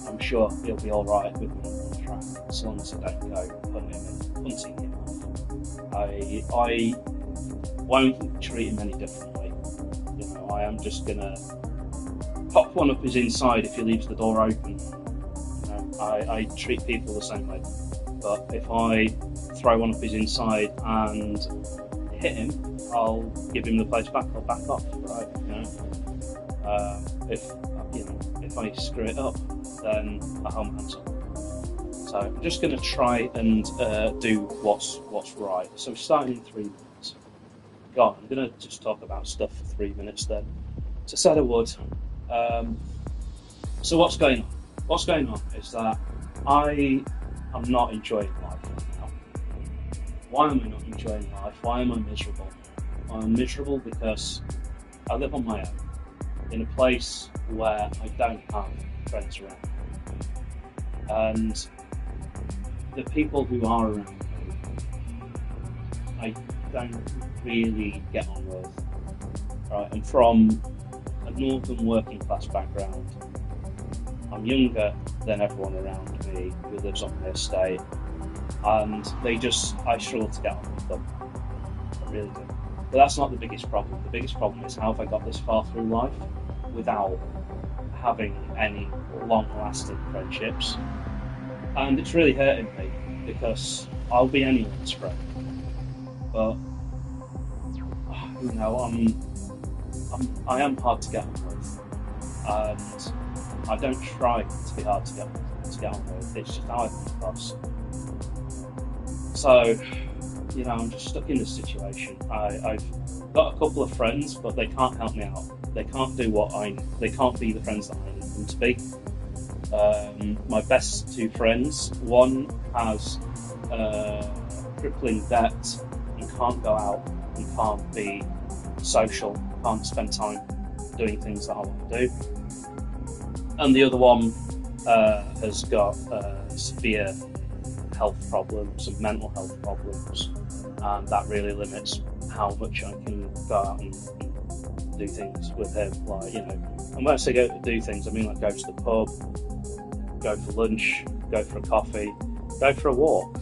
I'm sure he'll be all right with me on the track as long as I don't go hunting him off. I won't treat him any differently. You know, I am just gonna pop one up his inside if he leaves the door open. You know, I treat people the same way. But if I throw one up his inside and hit him, I'll give him the place back. I'll back off, right? You know, if I screw it up, then I hold my hands up. So I'm just going to try and do what's right. So we're starting in 3 minutes. God, I'm going to just talk about stuff for 3 minutes then. So said I would. So what's going on? What's going on is that I am not enjoying life right now. Why am I not enjoying life? Why am I miserable? I'm miserable because I live on my own in a place where I don't have friends around. And the people who are around me, I don't really get on with. Right? I'm from a northern working class background. I'm younger than everyone around me who lives on the estate, and I struggle to get on with them. I really do. But that's not the biggest problem. The biggest problem is how have I got this far through life without having any long-lasting friendships. And it's really hurting me because I'll be anyone's friend. But you know, I am hard to get on with, and I don't try to be hard to get on with. It's just how I come across. So, you know, I'm just stuck in this situation. I've got a couple of friends, but they can't help me out. They can't be the friends that I need them to be. My best 2 friends, one has crippling debt and can't go out and can't be social, can't spend time doing things that I want to do. And the other one has got severe health problems and mental health problems, and that really limits how much I can go out and do things with him. Like, you know, and when I say go to do things, I mean like go to the pub, go for lunch, go for a coffee, go for a walk,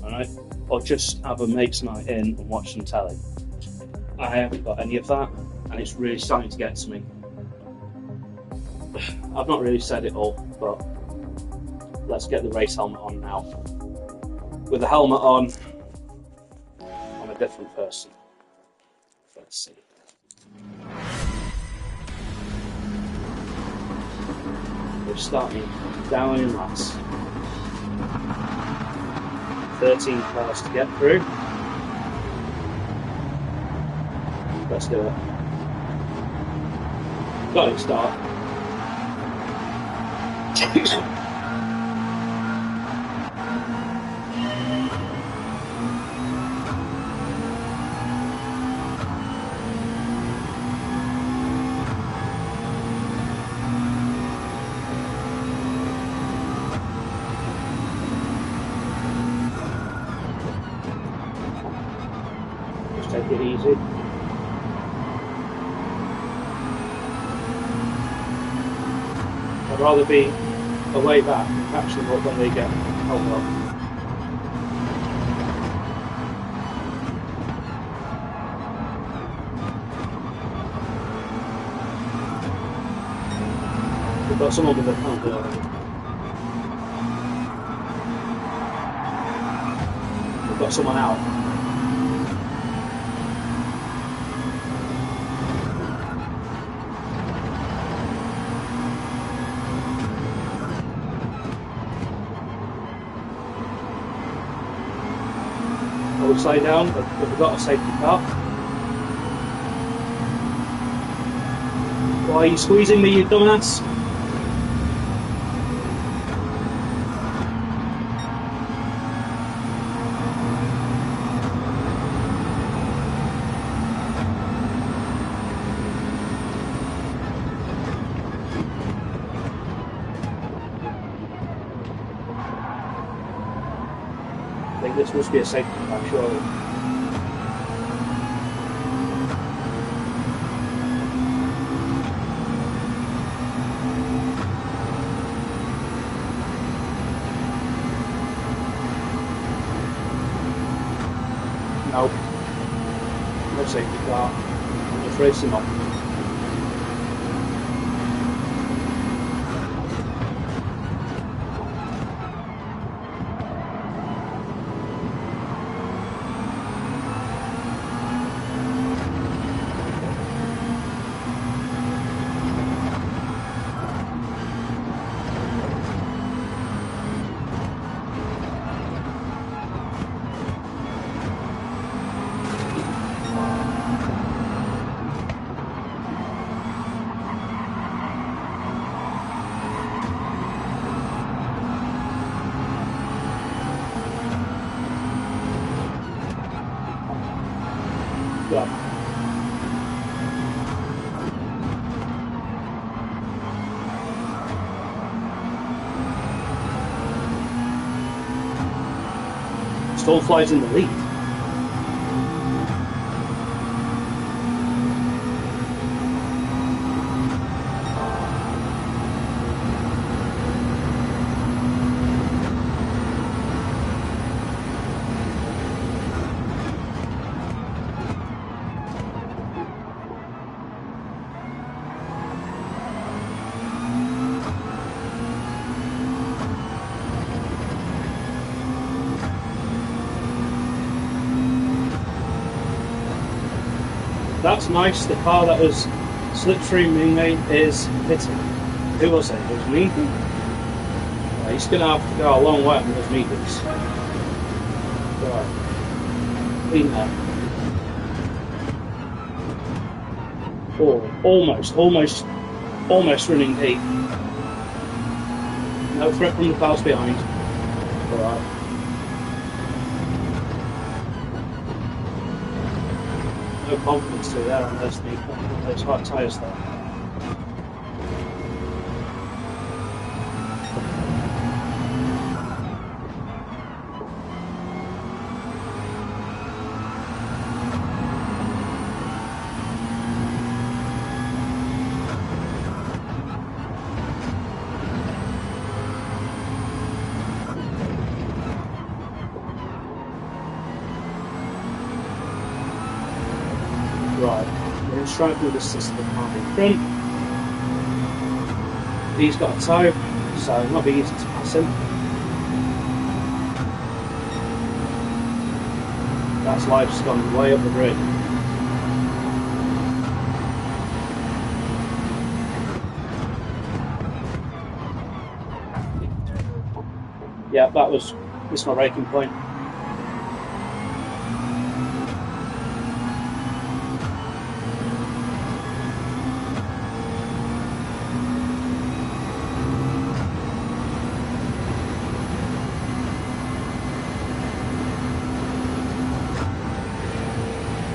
alright? Or just have a mate's night in and watch some telly. I haven't got any of that, and it's really starting to get to me. I've not really said it all, but let's get the race helmet on now. With the helmet on, I'm a different person. Let's see. We're starting down in last. 13 cars to get through. Let's do it. Got it start. Just take it easy. I'd rather be away back and catch them up when they get held up. We've got someone with a penalty already. We've got someone out. I would slow down, but we've got a safety car. Why are you squeezing me, you dumbass? I think this must be a safety car, surely. Nope. No safety car. I'm just racing off. Yeah. Stall flies in the lead. That's nice. The car that was slipstreaming me is hitting. Who was it? It was me. He's going to have to go a long way on those meters. Right. Clean there. Oh, almost running deep. No threat from the cars behind. Alright. no confidence to there on those hard tyres there. Right, we're going to strike with this system car in front. He's got a toe, so it might be easy to pass him. That's live just gone way up the grid. Yeah, that was missed my braking point.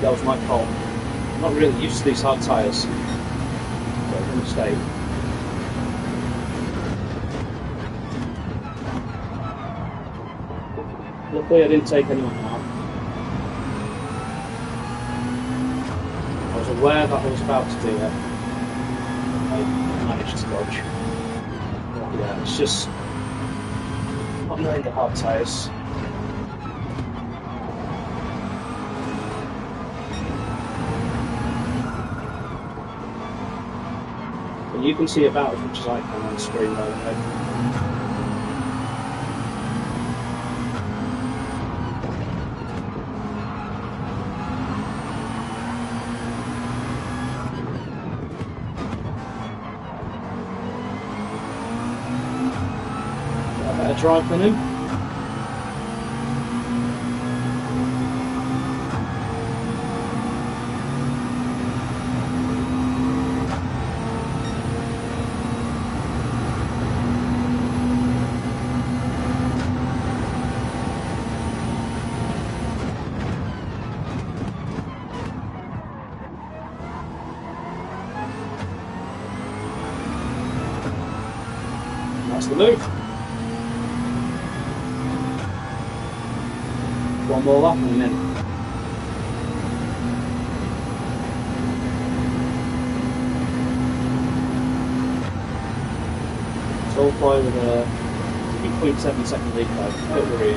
That was my fault. I'm not really used to these hard tyres. So it's a mistake. Luckily I didn't take anyone out. I was aware that I was about to do it. I managed to dodge. Yeah, it's just not knowing the hard tyres. And you can see about as much as I can on the screen by the way. Better drive than him. That's the move. One more lap and then so fly with a 3.7 second lead time. Don't worry.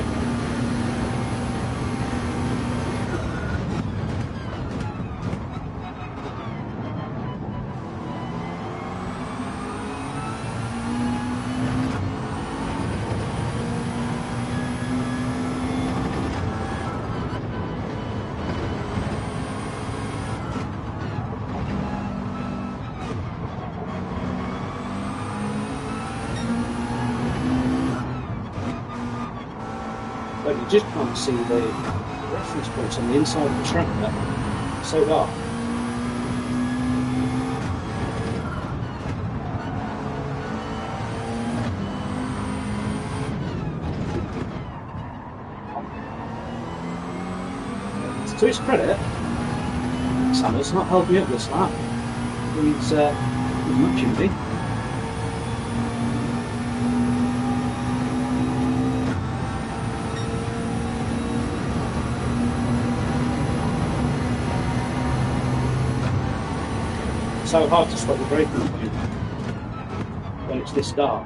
But you just can't see the reference points on the inside of the track there. It's so dark. To his credit, Sam's not held me up this lap. He's matching me. So hard to spot the braking point when it's this dark.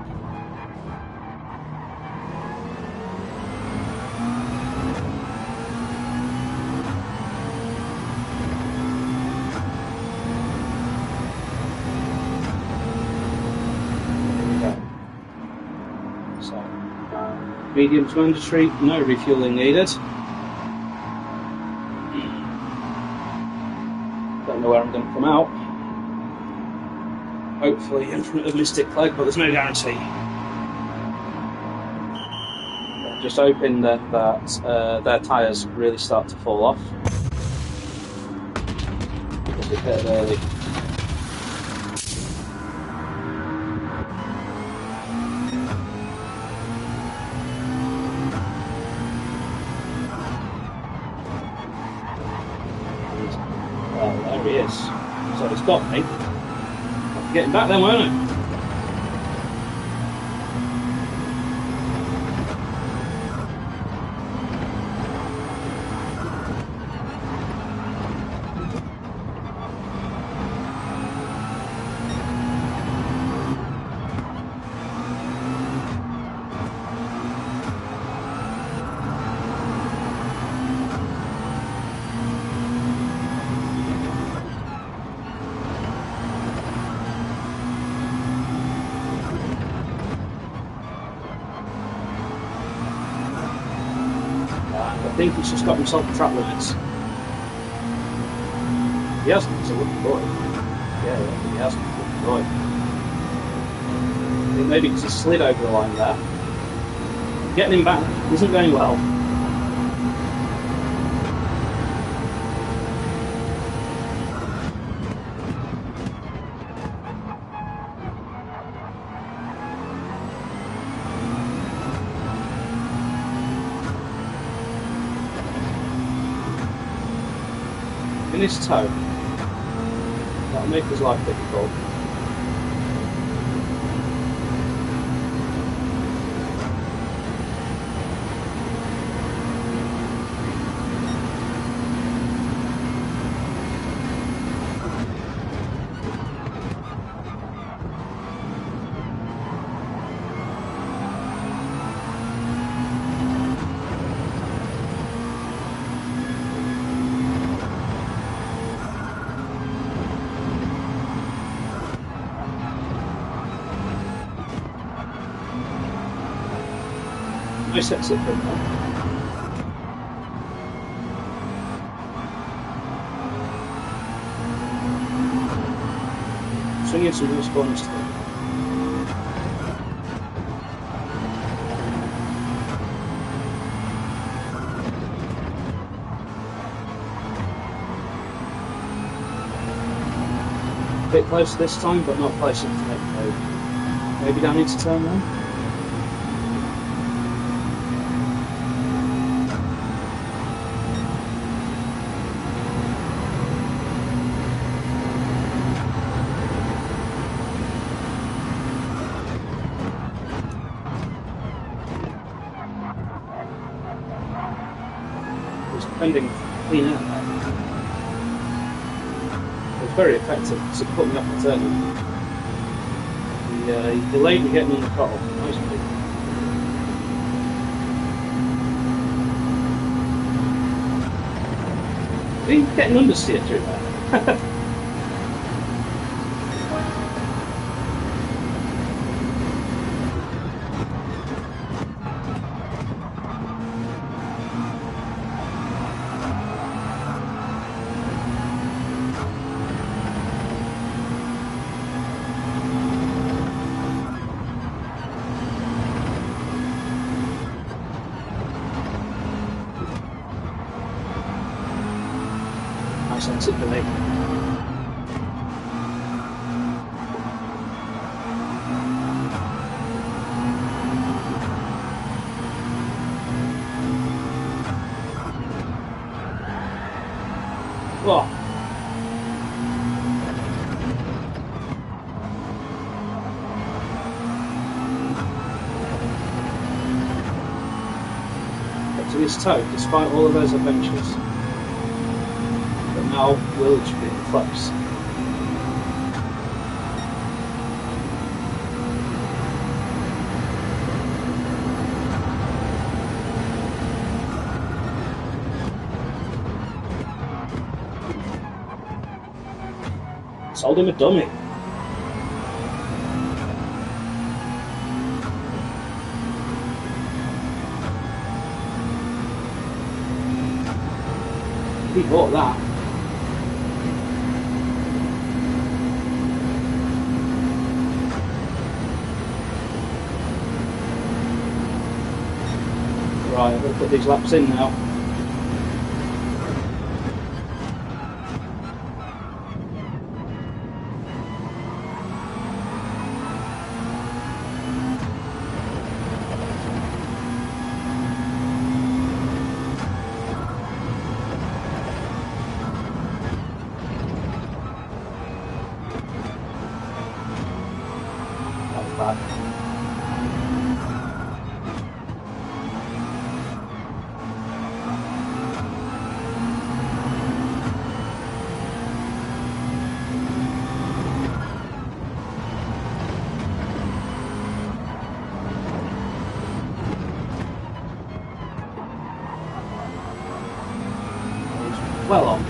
There we go. So, medium's mandatory, no refueling needed. Don't know where I'm going to come out. Hopefully in front of Mystic Clegg, but there's no guarantee. Just hoping that their tyres really start to fall off. Because they hit early. Well, there he is. So it's got me. I'll get him back then, won't I? I think he's just got himself the track limits. He hasn't, he's a lucky boy. Yeah, he hasn't, he's a lucky boy. I think maybe because he slid over the line there. Getting him back isn't going well. In his toe. That'll make his life difficult. Nice exit from there. Swinging some loose corners today. A bit closer this time, but not close enough to make the move. Maybe down into turn one. Defending clean out there. It was very effective because it put me off the turn. He delayed me getting on the throttle. Nice move. He's getting understeer through there. Nice exit for me. Whoa. Got to his toe despite all of those adventures. Now Willage being close. Sold him a dummy. He bought that. Right, I'm going to put these laps in now. bad. Well on.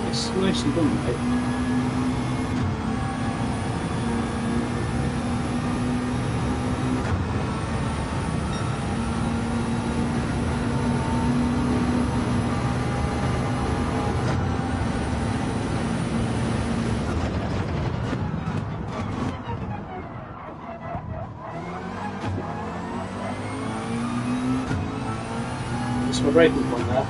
It's nicely done, mate. It's my braking point there.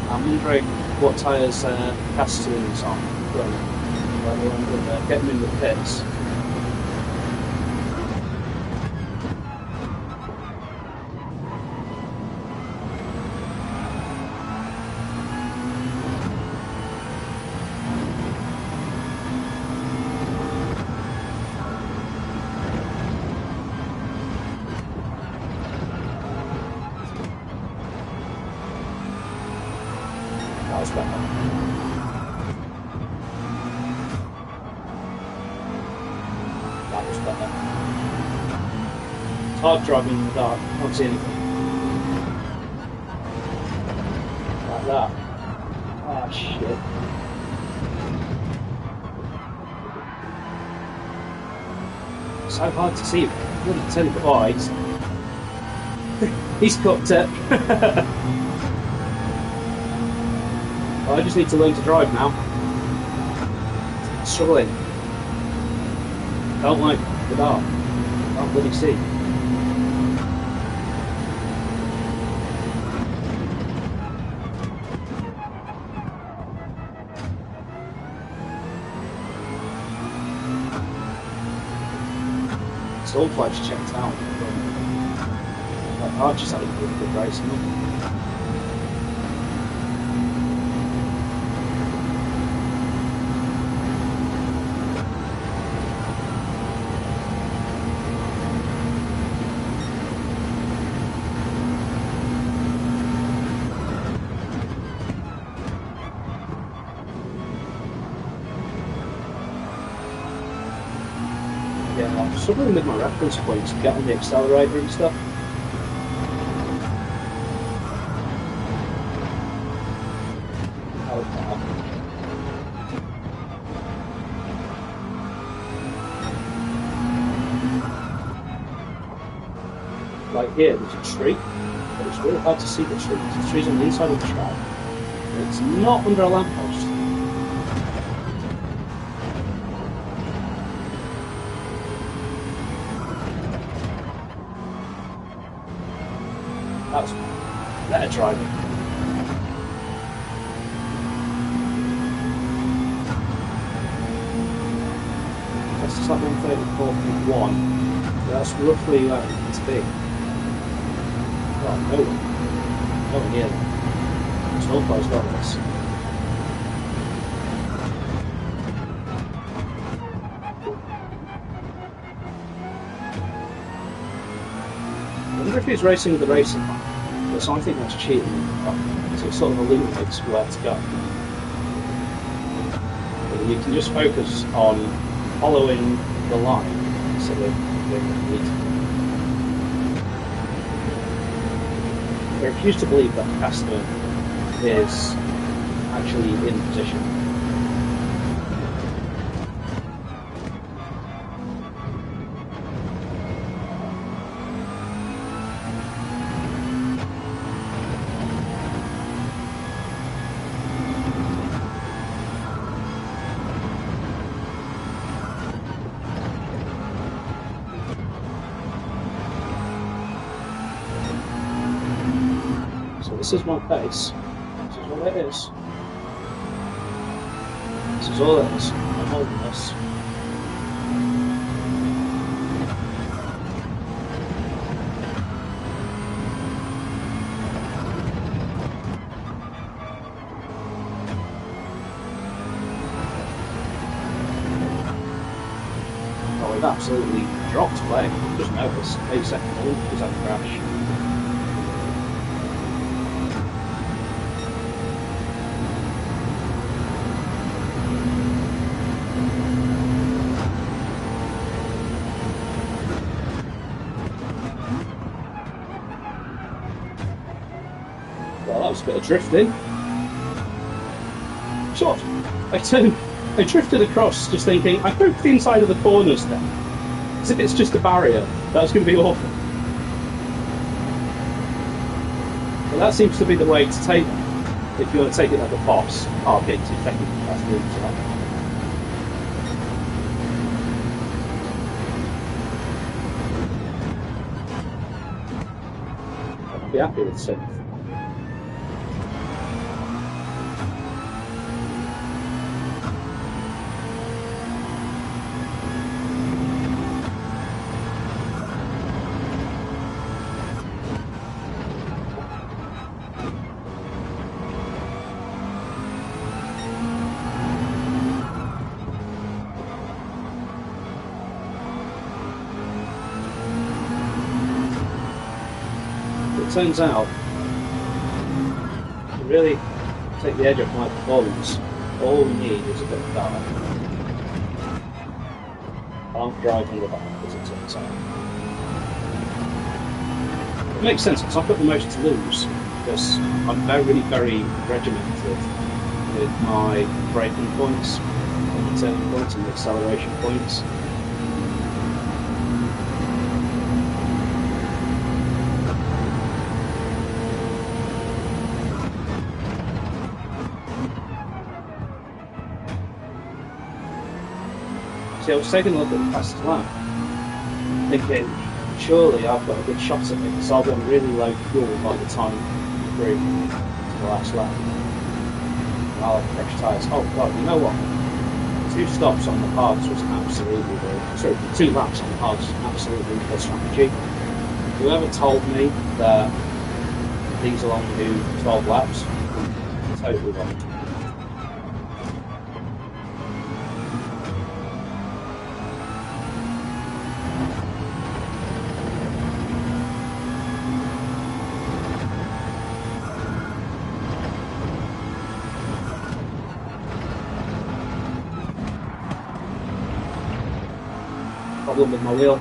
I'm wondering what tyres Castellan's on. Whether I'm going to get them in the pits. That was better. That was better. It's hard driving in the dark, I can't see anything. Like that. Ah, shit. So hard to see. I wouldn't tell you before. He's cooked it. I just need to learn to drive now. Struggling. Don't like the dark. Can't bloody see. All flights checked out. Like Archer's had a good race, hasn't he? Yeah, I'm struggling with my reference points to get on the accelerator and stuff. Like here, there's a tree, but it's really hard to see the tree. The tree's on the inside of the track. It's not under a lamppost. That's better driving. That's just like 134.1. That's roughly where it needs to be. Well, nowhere near that. Snowplows got this. I wonder if he's racing with the racing line. So I think that's cheating. So it sort of illuminates where to go. And you can just focus on following the line instead of going completely. I refuse to believe that Castor is actually in position. So this is my pace. This is what it is. This is all it is. I'm holding this. absolutely dropped playing. Just noticed 8 seconds old because I crash. Well, that was a bit of drifting. Sort of. I drifted across just thinking, I hope the inside of the corners then. As if it's just a barrier. That's going to be awful. But that seems to be the way to take it. If you want to take it like a boss. Oh, okay, so technically that's the inside. I'll be happy with it. Turns out, to really take the edge off my performance, all we need is a bit of power. Can't drive under that, as it turns out. It makes sense because I've got the most to lose, because I'm very, very regimented with my braking points, and the turning points, and the acceleration points. See, I was taking a look at the fastest lap, thinking, surely I've got a good shot at it, because I'll be on really low fuel by the time I'm through to the last lap. And I'll have fresh tyres. Oh god, you know what? 2 stops on the hards was absolutely good. Sorry, 2 laps on the hards was absolutely good strategy. Whoever told me that these will only do 12 laps, totally wrong. Problem with my wheel.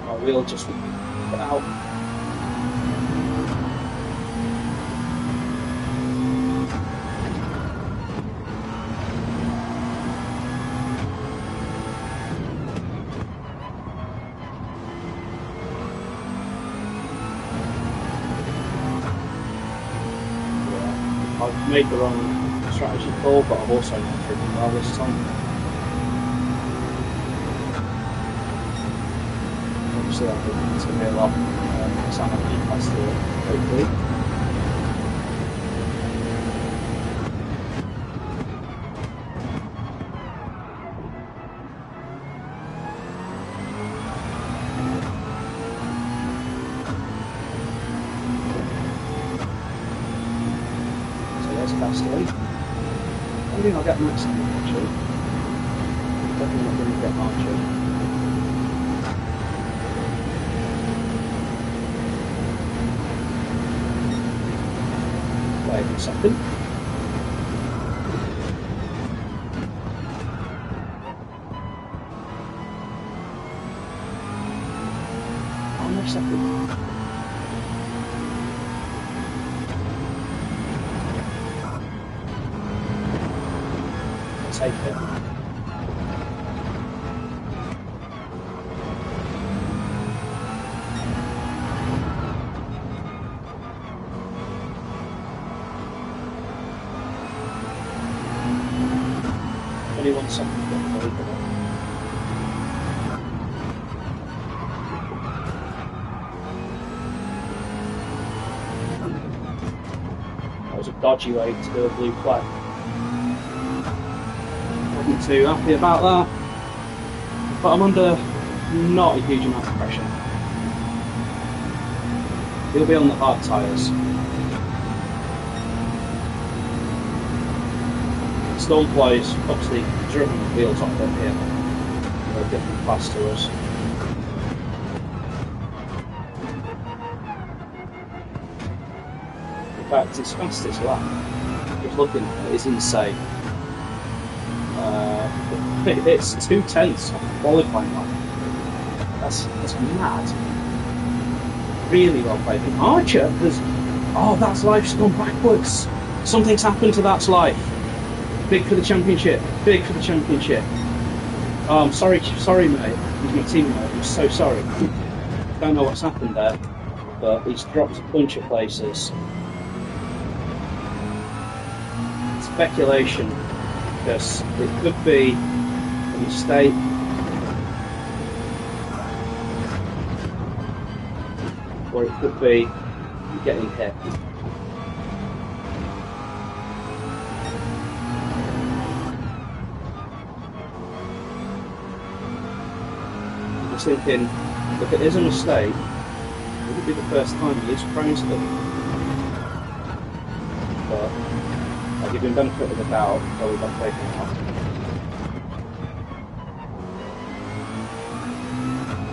My wheel just went out. Yeah, I've made the wrong strategy call, but I've also not driven well this time. Obviously I'm thinking it's going to be a lot, because I'm not being past the hopefully. So there's fast 8. I think I'll get Max on it actually. Definitely not going to get Archer. Wait a second. One more second. Take it. Only 1 second to get it. That was a dodgy way to do a blue flag. Wasn't too happy about that, but I'm under not a huge amount of pressure. He'll be on the hard tyres. Stormfly is obviously driven the wheels off them here. They're a different class to us. In fact, his fastest lap, just looking at it, is insane. It's 2/10 off the qualifying lap. That's mad. Really well played. And Archer, that's life's gone backwards. Something's happened to that's life. Big for the championship. Big for the championship. Oh, I'm sorry, mate. He's my teammate. I'm so sorry. Don't know what's happened there, but he's dropped a bunch of places. Speculation, because it could be a mistake. Or it could be getting hit. I'm just thinking, if it is a mistake, would it be the first time he is prone to it? But I'll give him benefit of the doubt until we got taken out.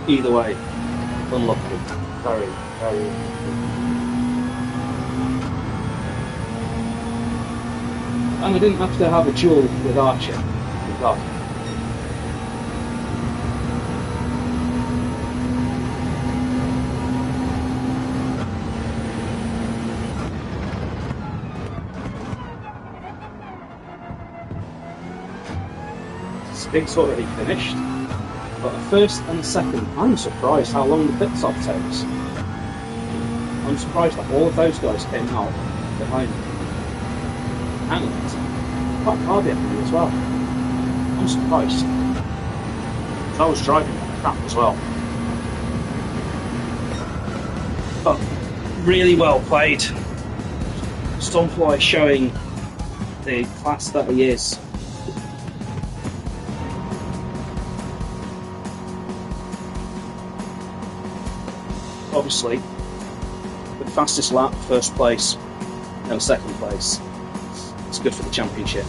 Either way, unlucky. Very, very unlucky. And I didn't have to have a duel with Archer. Thank God. Stig's already finished, but a first and a second, I'm surprised how long the pit stop takes. I'm surprised that all of those guys came out behind me. And quite hard behind me as well. I'm surprised. I was driving like crap as well. But really well played. Stormfly showing the class that he is. Obviously, the fastest lap, first place, and second place. It's good for the championship.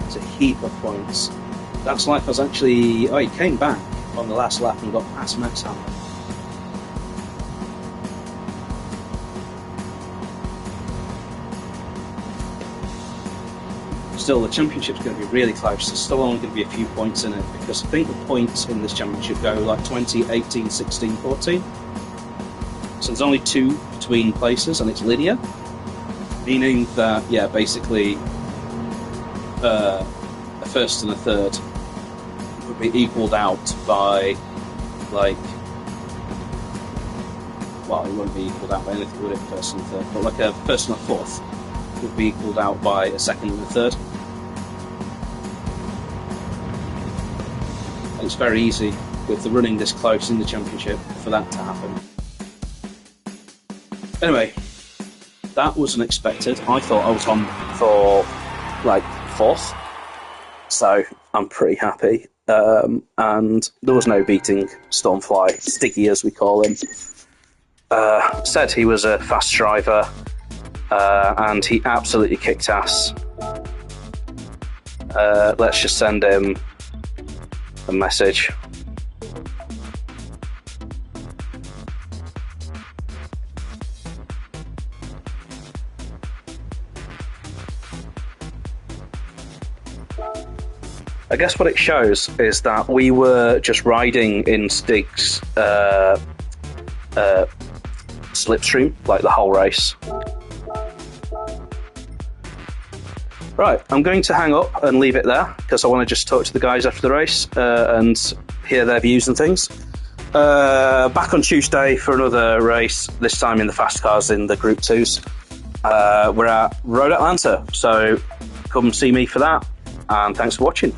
It's a heap of points. That's Life was actually... Oh, he came back on the last lap and got past Max Hammer. Still, the championship's going to be really close. There's still only going to be a few points in it, because I think the points in this championship go like 20, 18, 16, 14. So there's only 2 between places, and it's linear, meaning that, yeah, basically a first and a third would be equaled out by, like, well, it won't be equaled out by anything, would it, first and third, but like a first and a fourth would be equaled out by a second and a third. And it's very easy, with the running this close in the championship, for that to happen. Anyway, that was unexpected. I thought I was on for, like, 4th, so I'm pretty happy. And there was no beating Stormfly, Sticky as we call him. Said he was a fast driver, and he absolutely kicked ass. Let's just send him a message. I guess what it shows is that we were just riding in Stig's slipstream, like the whole race. Right, I'm going to hang up and leave it there, because I want to just talk to the guys after the race and hear their views and things. Back on Tuesday for another race, this time in the fast cars in the Group 2s. We're at Road Atlanta, so come see me for that, and thanks for watching.